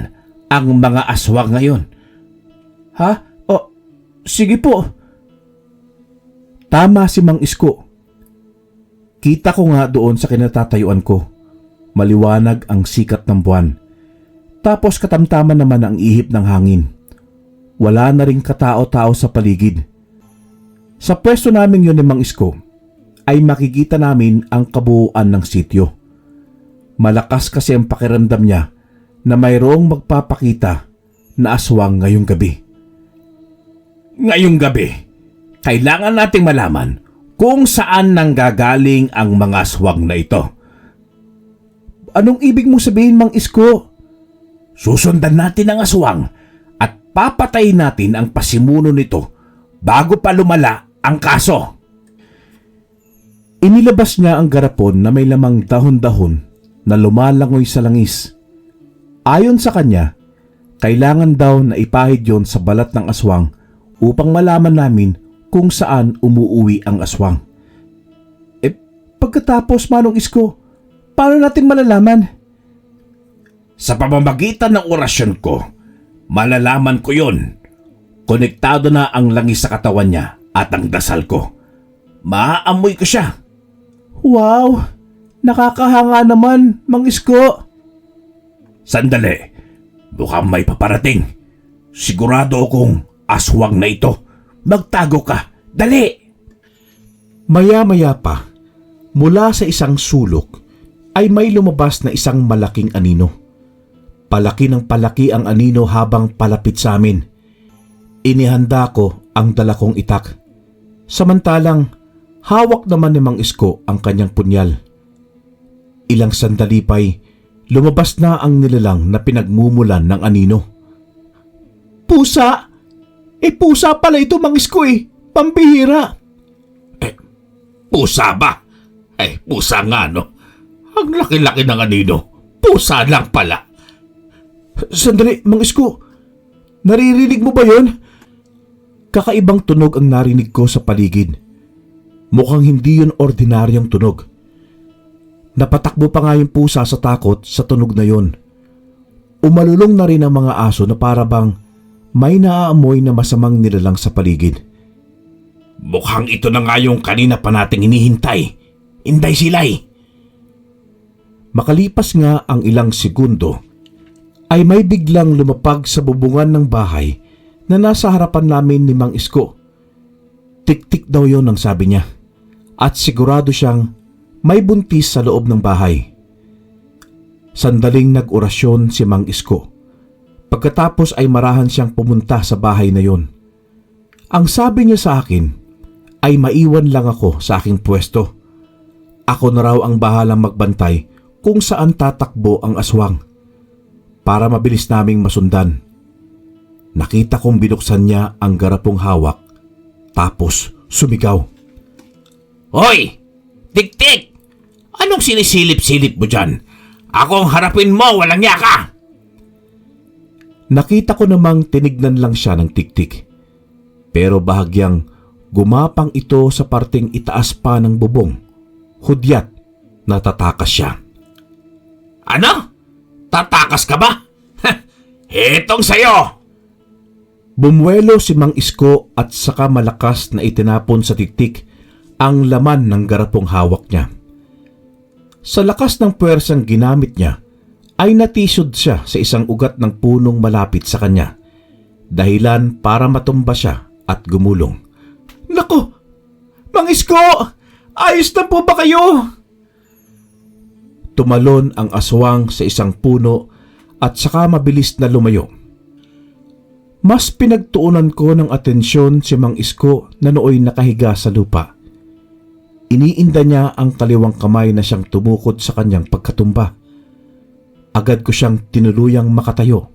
ang mga aswang ngayon. Ha? Sige po. Tama si Mang Isko. Kita ko nga doon sa kinatatayuan ko. Maliwanag ang sikat ng buwan. Tapos katamtaman naman ang ihip ng hangin. Wala na ring katao-tao sa paligid. Sa pwesto namin yun ni Mang Isko, ay makikita namin ang kabuuan ng sityo. Malakas kasi ang pakiramdam niya na mayroong magpapakita na aswang ngayong gabi. Ngayong gabi, kailangan nating malaman kung saan nanggagaling ang mga aswang na ito. Anong ibig mong sabihin, Mang Isko? Susundan natin ang aswang at papatayin natin ang pasimuno nito bago pa lumala ang kaso. Inilabas niya ang garapon na may lamang dahon-dahon na lumalangoy sa langis. Ayon sa kanya, kailangan daw na ipahid yon sa balat ng aswang upang malaman namin kung saan umuuwi ang aswang. Pagkatapos, Manong Isko, paano natin malalaman? Sa pamamagitan ng orasyon ko, malalaman ko yon. Konektado na ang langis sa katawan niya at ang dasal ko. Maaamoy ko siya. Wow! Nakakahanga naman, Mang Isko. Sandali. Mukhang may paparating. Sigurado akong aswang na ito. Magtago ka. Dali! Maya-maya pa, mula sa isang sulok, ay may lumabas na isang malaking anino. Palaki ng palaki ang anino habang palapit sa amin. Inihanda ko ang dala kong itak. Samantalang, hawak naman ni Mang Isko ang kanyang punyal. Ilang sandali pa'y lumabas na ang nilalang na pinagmumulan ng anino. Pusa! Pusa pala ito, Mang Isko eh. Pambihira. Pusa ba? Pusa nga no. Ang laki-laki ng anino. Pusa lang pala. Sandali, Mang Isko. Naririnig mo ba yon? Kakaibang tunog ang narinig ko sa paligid. Mukhang hindi yun ordinaryong tunog. Napatakbo pa nga yung pusa sa takot sa tunog na yon. Umalulong na rin ang mga aso na para bang may naaamoy na masamang nilalang sa paligid. Mukhang ito na nga yung kanina pa nating hinihintay. Inday Silay. Makalipas nga ang ilang segundo, ay may biglang lumapag sa bubungan ng bahay na nasa harapan namin ni Mang Isko. Tik-tik daw yon ang sabi niya, at sigurado siyang may buntis sa loob ng bahay. Sandaling nag-orasyon si Mang Isko. Pagkatapos ay marahan siyang pumunta sa bahay na yon. Ang sabi niya sa akin ay maiwan lang ako sa aking pwesto. Ako na raw ang bahalang magbantay kung saan tatakbo ang aswang para mabilis naming masundan. Nakita kong binuksan niya ang garapong hawak tapos sumigaw. Hoy! Tik-tik! Anong sinisilip-silip mo dyan? Ako ang harapin mo, walang yaka! Nakita ko namang tinignan lang siya ng tik-tik. Pero bahagyang gumapang ito sa parteng itaas pa ng bubong. Hudyat, natatakas siya. Ano? Tatakas ka ba? Hetong sayo! Bumuelo si Mang Isko at saka malakas na itinapon sa tiktik ang laman ng garapong hawak niya. Sa lakas ng puwersang ginamit niya, ay natisod siya sa isang ugat ng punong malapit sa kanya, dahilan para matumba siya at gumulong. Nako! Mang Isko! Ayos na po ba kayo? Tumalon ang aswang sa isang puno at saka mabilis na lumayo. Mas pinagtuunan ko ng atensyon si Mang Isko na nooy nakahiga sa lupa. Iniinda niya ang kaliwang kamay na siyang tumukod sa kanyang pagkatumba. Agad ko siyang tinuluyang makatayo.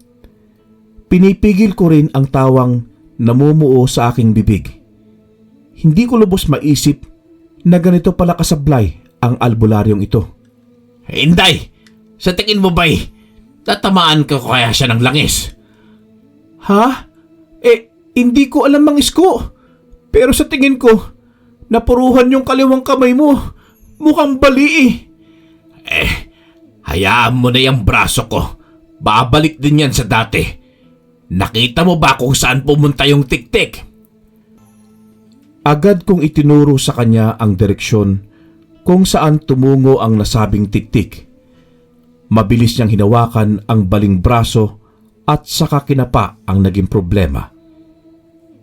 Pinipigil ko rin ang tawang namumuo sa aking bibig. Hindi ko lubos maisip na ganito pala kasablay ang albularyong ito. Inday! Sa tingin mo ba'y tatamaan ka kaya siya ng langis? Ha? Hindi ko alam, Mang Isko. Pero sa tingin ko, napuruhan yung kaliwang kamay mo. Mukhang bali eh. Hayaan mo na yung braso ko. Babalik din yan sa dati. Nakita mo ba kung saan pumunta yung tik-tik? Agad kong itinuro sa kanya ang direksyon kung saan tumungo ang nasabing tik-tik. Mabilis niyang hinawakan ang baling braso at saka kinapa ang naging problema.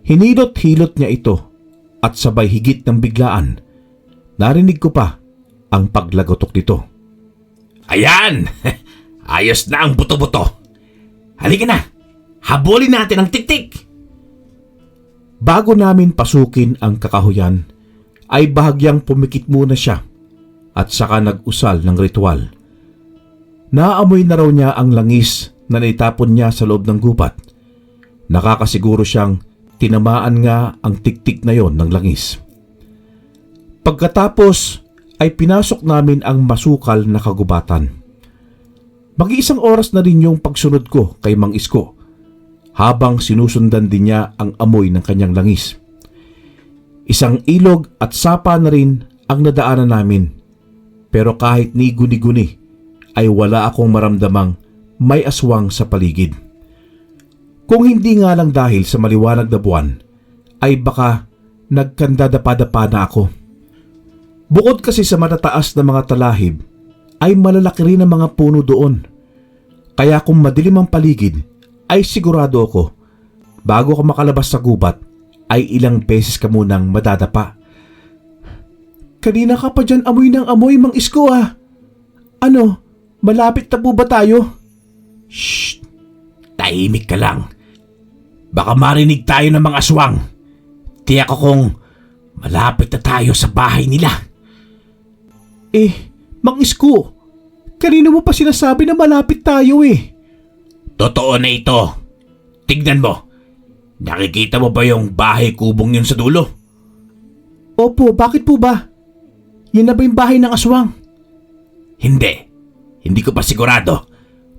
Hinilot-hilot niya ito at sabay higit ng biglaan, narinig ko pa ang paglagotok nito. Ayan! Ayos na ang buto-buto. Halika na! Habulin natin ang tik-tik! Bago namin pasukin ang kakahuyan, ay bahagyang pumikit muna siya at saka nag-usal ng ritual. Naamoy na raw niya ang langis na naitapon niya sa loob ng gubat. Nakakasiguro siyang tinamaan nga ang tik-tik na yon ng langis. Pagkatapos ay pinasok namin ang masukal na kagubatan. Mag-iisang oras na rin yung pagsunod ko kay Mang Isko habang sinusundan din niya ang amoy ng kanyang langis. Isang ilog at sapa na rin ang nadaanan namin, pero kahit ni guni-guni ay wala akong maramdamang may aswang sa paligid. Kung hindi nga lang dahil sa maliwanag na buwan, ay baka nagkandadapa-dapa na ako. Bukod kasi sa matataas na mga talahib, ay malalaki rin ang mga puno doon. Kaya kung madilim ang paligid, ay sigurado ako, bago ka makalabas sa gubat, ay ilang beses ka munang madadapa. Kanina ka pa dyan amoy ng amoy, Mang Isko ah. Ano, malapit na po ba tayo? Shh! Tahimik ka lang. Baka marinig tayo ng mga aswang. Tiyak akong malapit na tayo sa bahay nila. Mang Isko, kanina mo pa sinasabi na malapit tayo eh. Totoo na ito. Tignan mo. Nakikita mo ba yung bahay kubong yun sa dulo? Opo, bakit po ba? Yan na ba yung bahay ng aswang? Hindi. Hindi ko pa sigurado.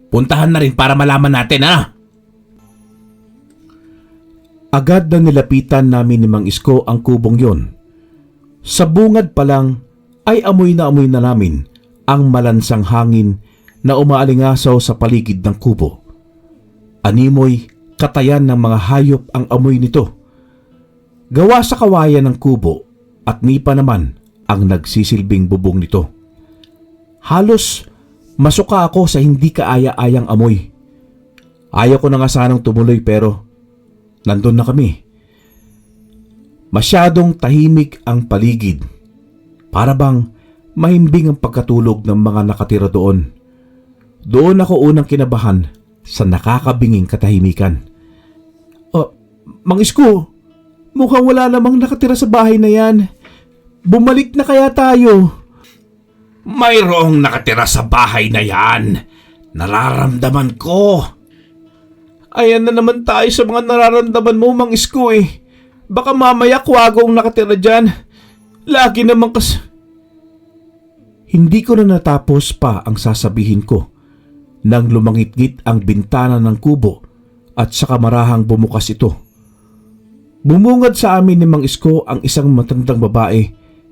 Puntahan na rin para malaman natin, ha? Agad na nilapitan namin ni Mang Isko ang kubong yon. Sa bungad pa lang ay amoy na namin ang malansang hangin na umaalingasaw sa paligid ng kubo. Animoy, katayan ng mga hayop ang amoy nito. Gawa sa kawayan ng kubo at nipa naman ang nagsisilbing bubong nito. Halos masuka ako sa hindi kaaya-ayang amoy. Ayaw ko na nga sanang tumuloy pero nandun na kami. Masyadong tahimik ang paligid. Para bang mahimbing ang pagkatulog ng mga nakatira doon. Doon ako unang kinabahan sa nakakabinging katahimikan. Mang Isko, mukhang wala namang nakatira sa bahay na yan. Bumalik na kaya tayo? Mayroong nakatira sa bahay na yan. Nararamdaman ko. Ayan na naman tayo sa mga nararamdaman mo, Mang Isko eh. Baka mamaya kwagong nakatira dyan. Lagi naman Hindi ko na natapos pa ang sasabihin ko nang lumangit-ngit ang bintana ng kubo at saka marahang bumukas ito. Bumungad sa amin ni Mang Isko ang isang matandang babae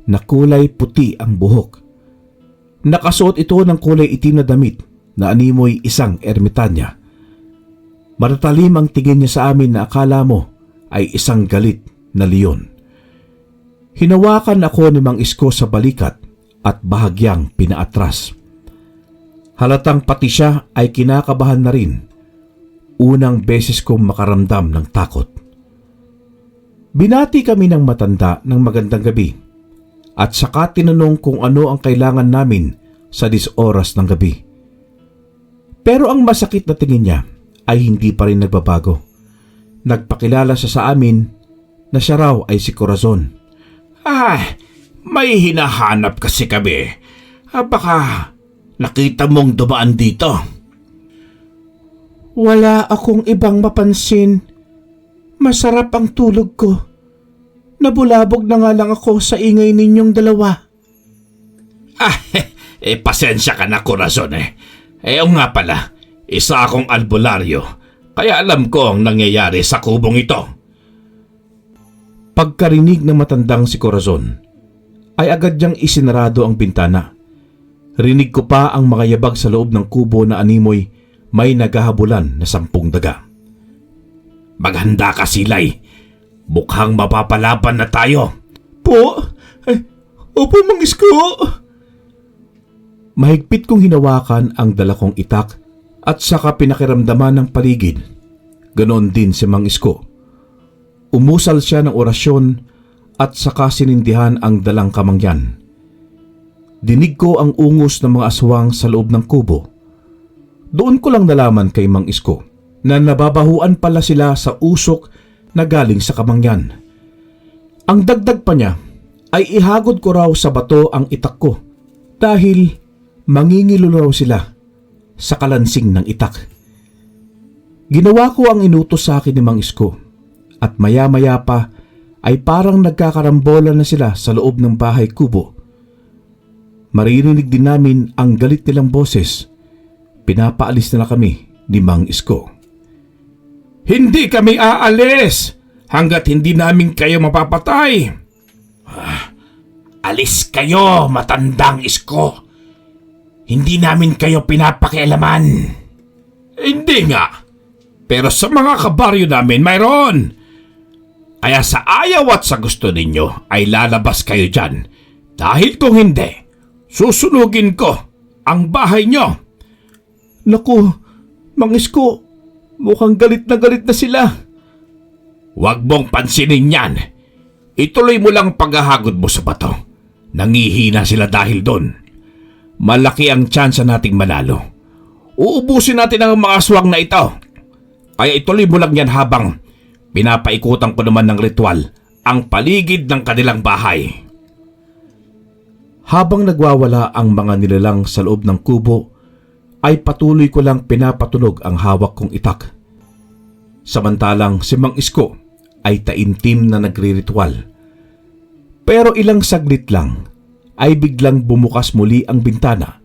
na kulay puti ang buhok. Nakasuot ito ng kulay itim na damit na animoy isang ermitanya. Matatalim ang tingin niya sa amin na akala mo ay isang galit na leon. Hinawakan ako ni Mang Isko sa balikat at bahagyang pinaatras. Halatang pati siya ay kinakabahan na rin. Unang beses kong makaramdam ng takot. Binati kami ng matanda ng magandang gabi at saka tinanong kung ano ang kailangan namin sa 10 oras ng gabi. Pero ang masakit na tingin niya ay hindi pa rin nagbabago. Nagpakilala siya sa amin na siya raw ay si Corazon. May hinahanap kasi kami. Baka nakita mong dumaan dito. Wala akong ibang mapansin. Masarap ang tulog ko. Nabulabog na nga lang ako sa ingay ninyong dalawa. Pasensya ka na, Corazon o nga pala, isa akong albularyo, kaya alam ko ang nangyayari sa kubong ito. Pagkarinig ng matandang si Corazon, ay agad niyang isinarado ang bintana. Rinig ko pa ang makayabag sa loob ng kubo na animoy may naghahabulan na 10 daga. Maghanda ka, Silay. Mukhang mapapalaban na tayo. Opo, Mang Isko. Mahigpit kong hinawakan ang dala kong itak at saka pinakiramdaman ng paligid. Ganon din si Mang Isko. Umusal siya ng orasyon at saka sinindihan ang dalang kamangyan. Dinig ko ang ungos ng mga aswang sa loob ng kubo. Doon ko lang nalaman kay Mang Isko na nababahuan pala sila sa usok na galing sa kamangyan. Ang dagdag pa niya ay ihagod ko raw sa bato ang itak ko dahil mangingilo raw sila sa kalansing ng itak. Ginawa ko ang inutos sa akin ni Mang Isko at maya-maya pa ay parang nagkakarambola na sila sa loob ng bahay kubo. Maririnig din namin ang galit nilang boses. Pinapaalis na kami ni Mang Isko. Hindi kami aalis hanggat hindi namin kayo mapapatay. Alis kayo, matandang Isko. Hindi namin kayo pinapakialaman. Hindi nga. Pero sa mga kabaryo namin mayroon. Kaya sa ayaw at sa gusto ninyo ay lalabas kayo dyan. Dahil kung hindi, susunugin ko ang bahay nyo. Naku, Mang Isko, mukhang galit na sila. Huwag mong pansinin yan. Ituloy mo lang paghahagod mo sa bato. Nangihina sila dahil doon. Malaki ang tsansa nating manalo. Uubusin natin ang mga aswang na ito. Kaya ituloy mo lang yan habang pinapaikutan ko naman ng ritual ang paligid ng kanilang bahay. Habang nagwawala ang mga nilalang sa loob ng kubo, ay patuloy ko lang pinapatunog ang hawak kong itak. Samantalang si Mang Isko ay taimtim na nagriritual. Pero ilang saglit lang ay biglang bumukas muli ang bintana,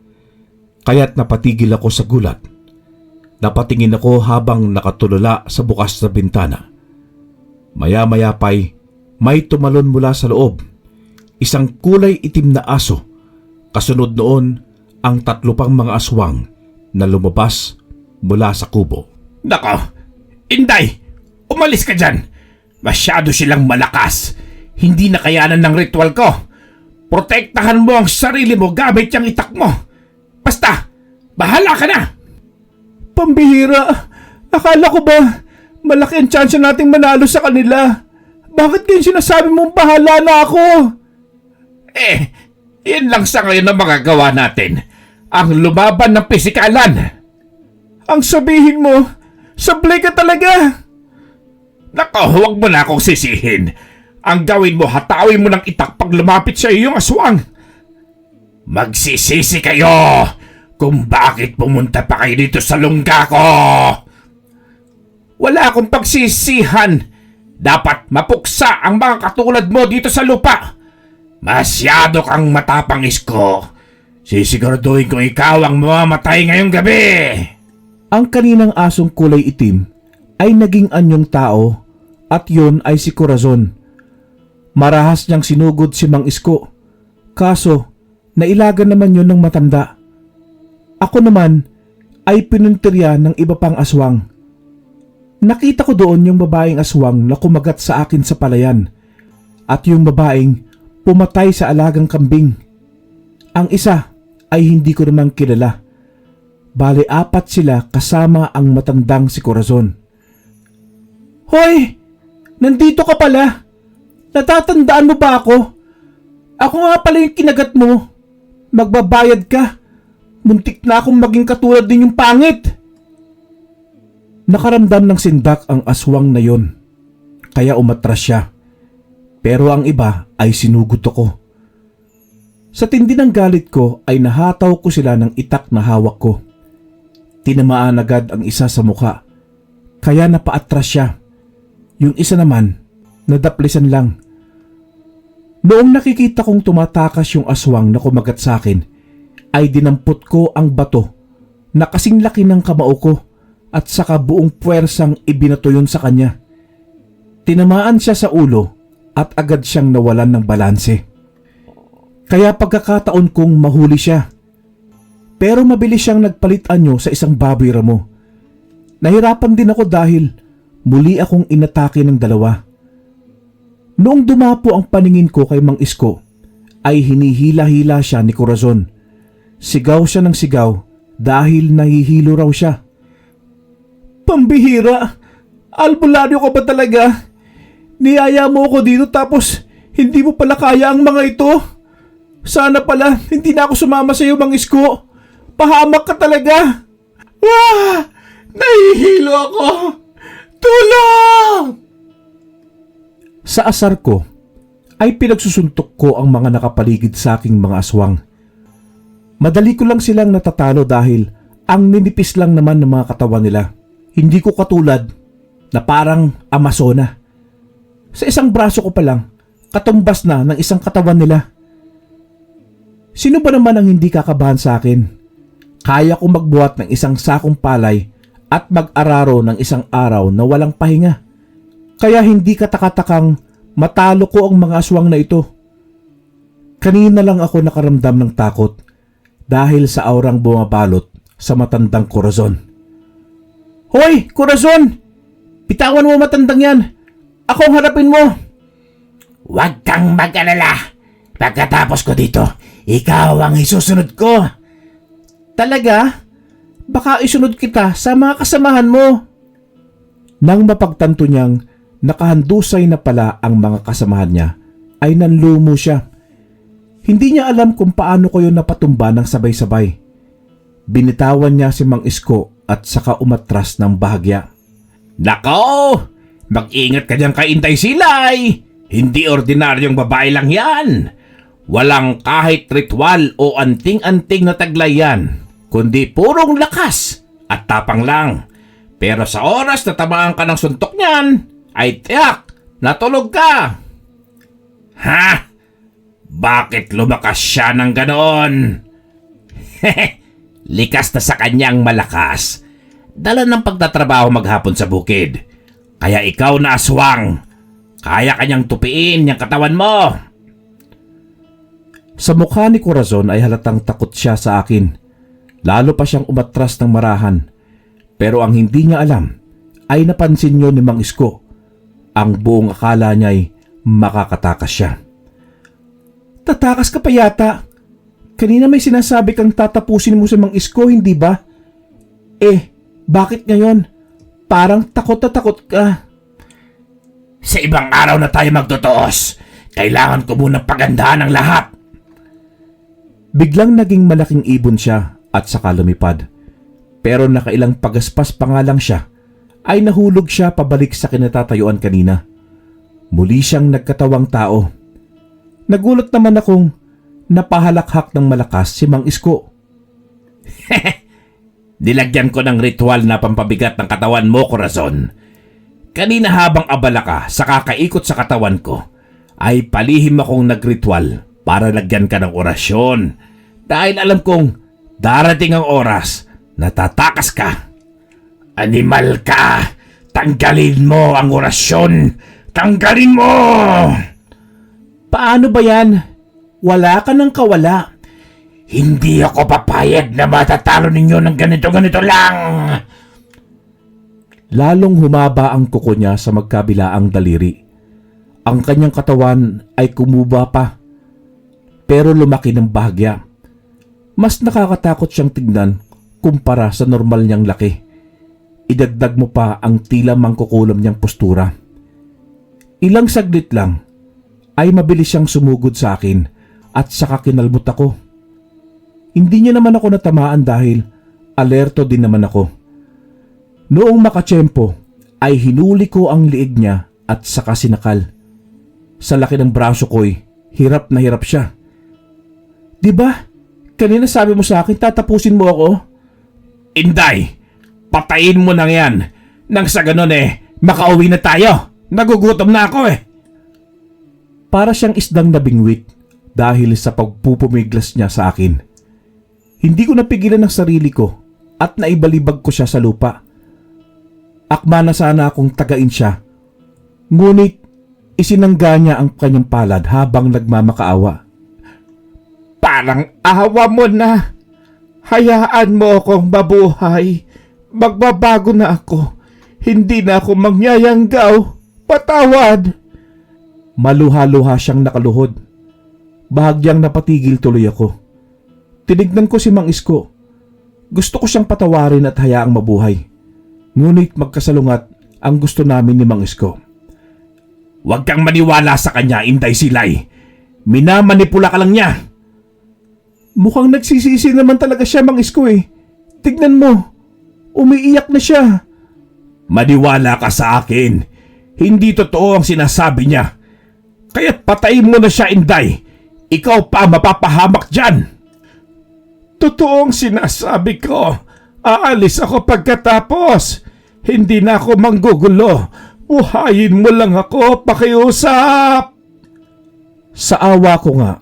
kaya't napatigil ako sa gulat. Napatingin ako habang nakatulala sa bukas na bintana. Maya-maya pa'y may tumalon mula sa loob, isang kulay itim na aso. Kasunod noon ang 3 pang mga aswang na lumabas mula sa kubo. Nako, Inday, umalis ka dyan. Masyado silang malakas. Hindi na kayanan ng ritual ko. Protektahan mo ang sarili mo gamit yung itak mo. Basta, bahala ka na! Pambihira! Akala ko ba malaki ang tsansa nating manalo sa kanila? Bakit ngayon sinasabi mong bahala na ako? Yun lang sa ngayon ang magagawa natin. Ang lumaban ng pisikalan. Ang sabihin mo, sablay ka talaga! Nako, huwag mo na akong sisihin. Ang gawin mo, hatawin mo ng itak pag lumapit sa iyo yung aswang. Magsisisi kayo kung bakit pumunta pa kayo dito sa lungga ko. Wala akong pagsisihan. Dapat mapuksa ang mga katulad mo dito sa lupa. Masyado kang matapang, Isko. Sisiguraduhin kong ikaw ang mamamatay ngayong gabi. Ang kaninang asong kulay itim ay naging anyong tao at yon ay si Corazon. Marahas niyang sinugod si Mang Isko. Kaso, nailagan naman yon ng matanda. Ako naman ay pinuntirya ng iba pang aswang. Nakita ko doon yung babaeng aswang na kumagat sa akin sa palayan at yung babaeng pumatay sa alagang kambing. Ang isa ay hindi ko naman kilala. Bale 4 sila kasama ang matandang si Corazon. Hoy! Nandito ka pala! Natatandaan mo ba ako? Ako nga pala yung kinagat mo. Magbabayad ka. Muntik na akong maging katulad din yung pangit. Nakaramdam ng sindak ang aswang na yon. Kaya umatras siya. Pero ang iba ay sinugot ako. Sa tindi ng galit ko ay nahataw ko sila ng itak na hawak ko. Tinamaan agad ang isa sa muka. Kaya napaatras siya. Yung isa naman, nadaplisan lang. Noong nakikita kong tumatakas yung aswang na kumagat sa akin, ay dinampot ko ang bato na kasing laki ng kamao ko at saka buong puwersang ibinato yun sa kanya. Tinamaan siya sa ulo at agad siyang nawalan ng balanse. Kaya pagkakataon kong mahuli siya. Pero mabilis siyang nagpalit anyo sa isang baboy ramo. Nahirapan din ako dahil muli akong inatake ng dalawa. Noong dumapo ang paningin ko kay Mang Isko, ay hinihila-hila siya ni Corazon. Sigaw siya ng sigaw dahil nahihilo raw siya. Pambihira! Albularyo ka ba talaga? Niyaya mo ako dito tapos hindi mo pala kaya ang mga ito? Sana pala hindi na ako sumama sa iyo, Mang Isko. Pahamak ka talaga! Ah! Nahihilo ako! Tulong! Sa asar ko, ay pinagsusuntok ko ang mga nakapaligid sa aking mga aswang. Madali ko lang silang natatalo dahil ang ninipis lang naman ng mga katawan nila. Hindi ko katulad na parang Amazona. Sa isang braso ko pa lang, katumbas na ng isang katawan nila. Sino ba naman ang hindi kakabahan sa akin? Kaya ko magbuhat ng isang sakong palay at mag-araro ng isang araw na walang pahinga. Kaya hindi katakatakang matalo ko ang mga aswang na ito. Kanina lang ako nakaramdam ng takot dahil sa aurang bumabalot sa matandang Corazon. Hoy, Corazon! Bitawan mo matandang yan! Ako ang harapin mo! Huwag kang mag-alala. Pagkatapos ko dito, ikaw ang isusunod ko. Talaga? Baka isunod kita sa mga kasamahan mo. Nang mapagtanto niyang nakahandusay na pala ang mga kasamahan niya, ay nanlumo siya. Hindi niya alam kung paano ko yun napatumba ng sabay-sabay. Binitawan niya si Mang Isko at saka umatras ng bahagya. Nako! Mag-ingat ka dyan kay Inday Silay! Hindi ordinaryong babae lang yan! Walang kahit ritual o anting-anting na taglay yan, kundi purong lakas at tapang lang. Pero sa oras na tamaan ka ng suntok niyan, ay tiyak, natulog ka! Ha? Bakit lumakas siya ng ganoon? Likas na sa kanyang malakas. Dala ng pagtatrabaho maghapon sa bukid. Kaya ikaw na aswang, kaya kanyang tupiin yung katawan mo. Sa mukha ni Corazon ay halatang takot siya sa akin. Lalo pa siyang umatras ng marahan. Pero ang hindi niya alam ay napansin niyo ni Mang Isko. Ang buong akala niya ay makakatakas siya. Tatakas ka pa yata. Kanina may sinasabi kang tatapusin mo si Mang Isko, hindi ba? Bakit ngayon? Parang takot na takot ka. Sa ibang araw na tayo magtutuos. Kailangan ko munang pagandahan ang lahat. Biglang naging malaking ibon siya at saka lumipad. Pero nakailang pagaspas pa nga lang siya, ay nahulog siya pabalik sa kinatatayuan kanina. Muli siyang nagkatawang tao. Nagulat naman akong napahalakhak ng malakas si Mang Isko. Dilagyan ko ng ritual na pampabigat ng katawan mo, Corazon. Kanina habang abala ka sa kakaikot sa katawan ko, ay palihim akong nagritual para lagyan ka ng orasyon. Dahil alam kong darating ang oras na tatakas ka. Animal ka! Tanggalin mo ang orasyon! Tanggalin mo! Paano ba yan? Wala ka ng kawala. Hindi ako papayag na matatalo ninyo ng ganito-ganito lang! Lalong humaba ang kuko niya sa magkabilaang daliri. Ang kanyang katawan ay kumuba pa, pero lumaki ng bahagya. Mas nakakatakot siyang tignan kumpara sa normal niyang laki. Idagdag mo pa ang tila mangkukulam niyang postura. Ilang saglit lang ay mabilis siyang sumugod sa akin at saka kinalmot ako. Hindi niya naman ako natamaan dahil alerto din naman ako. Noong makatsyempo ay hinuli ko ang liig niya at saka sinakal. Sa laki ng braso ko'y hirap na hirap siya. Diba? Kanina sabi mo sa akin tatapusin mo ako? Inday! Patayin mo na yan! Nang sa ganun makauwi na tayo! Nagugutom na ako Para siyang isdang nabingwit dahil sa pagpupumiglas niya sa akin. Hindi ko napigilan ang sarili ko at naibalibag ko siya sa lupa. Akma na sana akong tagain siya. Ngunit isinangga niya ang kanyang palad habang nagmamakaawa. Parang awa mo na! Hayaan mo akong mabuhay! Magbabago na ako! Hindi na ako mangyayanggaw! Patawad! Maluha-luha siyang nakaluhod. Bahagyang napatigil tuloy ako. Tinignan ko si Mang Isko. Gusto ko siyang patawarin at hayaang mabuhay. Ngunit magkasalungat ang gusto namin ni Mang Isko. Huwag kang maniwala sa kanya, Inday Silay. Minamanipula ka lang niya. Mukhang nagsisisi naman talaga siya, Mang Isko Tignan mo. Umiiyak na siya. Maniwala ka sa akin. Hindi totoo ang sinasabi niya. Kaya't patayin mo na siya, Inday. Ikaw pa mapapahamak dyan. Totoo ang sinasabi ko. Aalis ako pagkatapos. Hindi na ako manggugulo. Buhayin mo lang ako, pakiusap. Sa awa ko nga,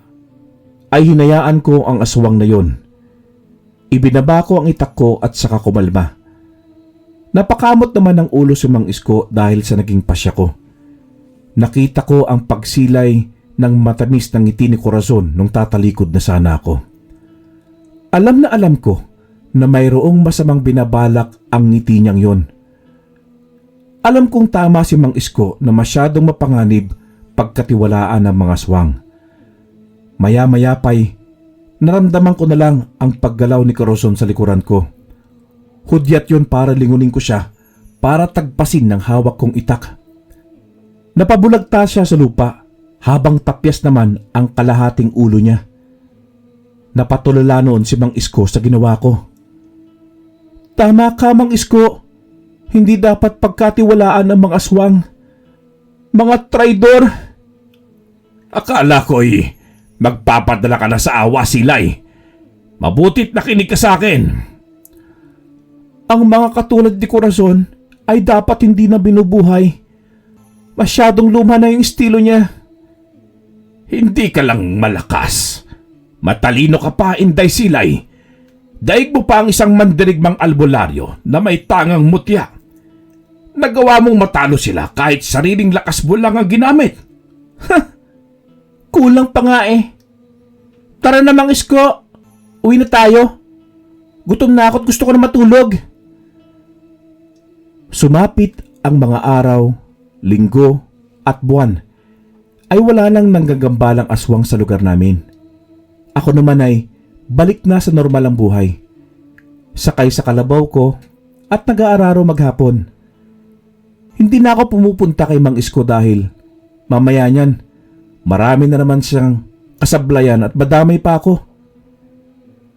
ay hinayaan ko ang aswang na yon. Ibinaba ko ang itak ko at saka kumalma. Napakamot naman ng ulo si Mang Isko dahil sa naging pasya ko. Nakita ko ang pagsilay ng matamis ng ngiti ni Corazon nung tatalikod na sana ako. Alam na alam ko na mayroong masamang binabalak ang ngiti niyang yon. Alam kong tama si Mang Isko na masyadong mapanganib pagkatiwalaan ng mga aswang. Maya-maya pa'y naramdaman ko na lang ang paggalaw ni Corazon sa likuran ko. Hudyat yon para lingunin ko siya para tagpasin ng hawak kong itak. Napabulagta siya sa lupa habang tapyas naman ang kalahating ulo niya. Napatulala noon si Mang Isko sa ginawa ko. Tama ka, Mang Isko. Hindi dapat pagkatiwalaan ang mga aswang. Mga traidor. Akala ko'y magpapadala ka na sa awa, Silay. Mabutit nakinig ka sa akin. Ang mga katulad ni Corazon ay dapat hindi na binubuhay. Masyadong luma na yung estilo niya. Hindi ka lang malakas. Matalino ka pa, Inday Silay. Daig mo pa ang isang mandirigmang albularyo na may tangang mutya. Nagawa mong matalo sila kahit sariling lakas mo lang ang ginamit. Kulang pa nga Tara na, Mang Isko. Uwi na tayo. Gutom na ako at gusto ko na matulog. Sumapit ang mga araw, linggo at buwan. ay wala nang nanggagambalang aswang sa lugar namin. Ako naman ay balik na sa normal ang buhay. Sakay sa kalabaw ko at nag-aararo maghapon. Hindi na ako pumupunta kay Mang Isko dahil mamaya niyan marami na naman siyang kasablayan at madamay pa ako.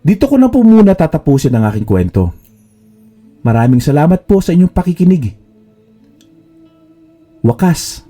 Dito ko na po muna tatapusin ang aking kwento. Maraming salamat po sa inyong pakikinig. Wakas,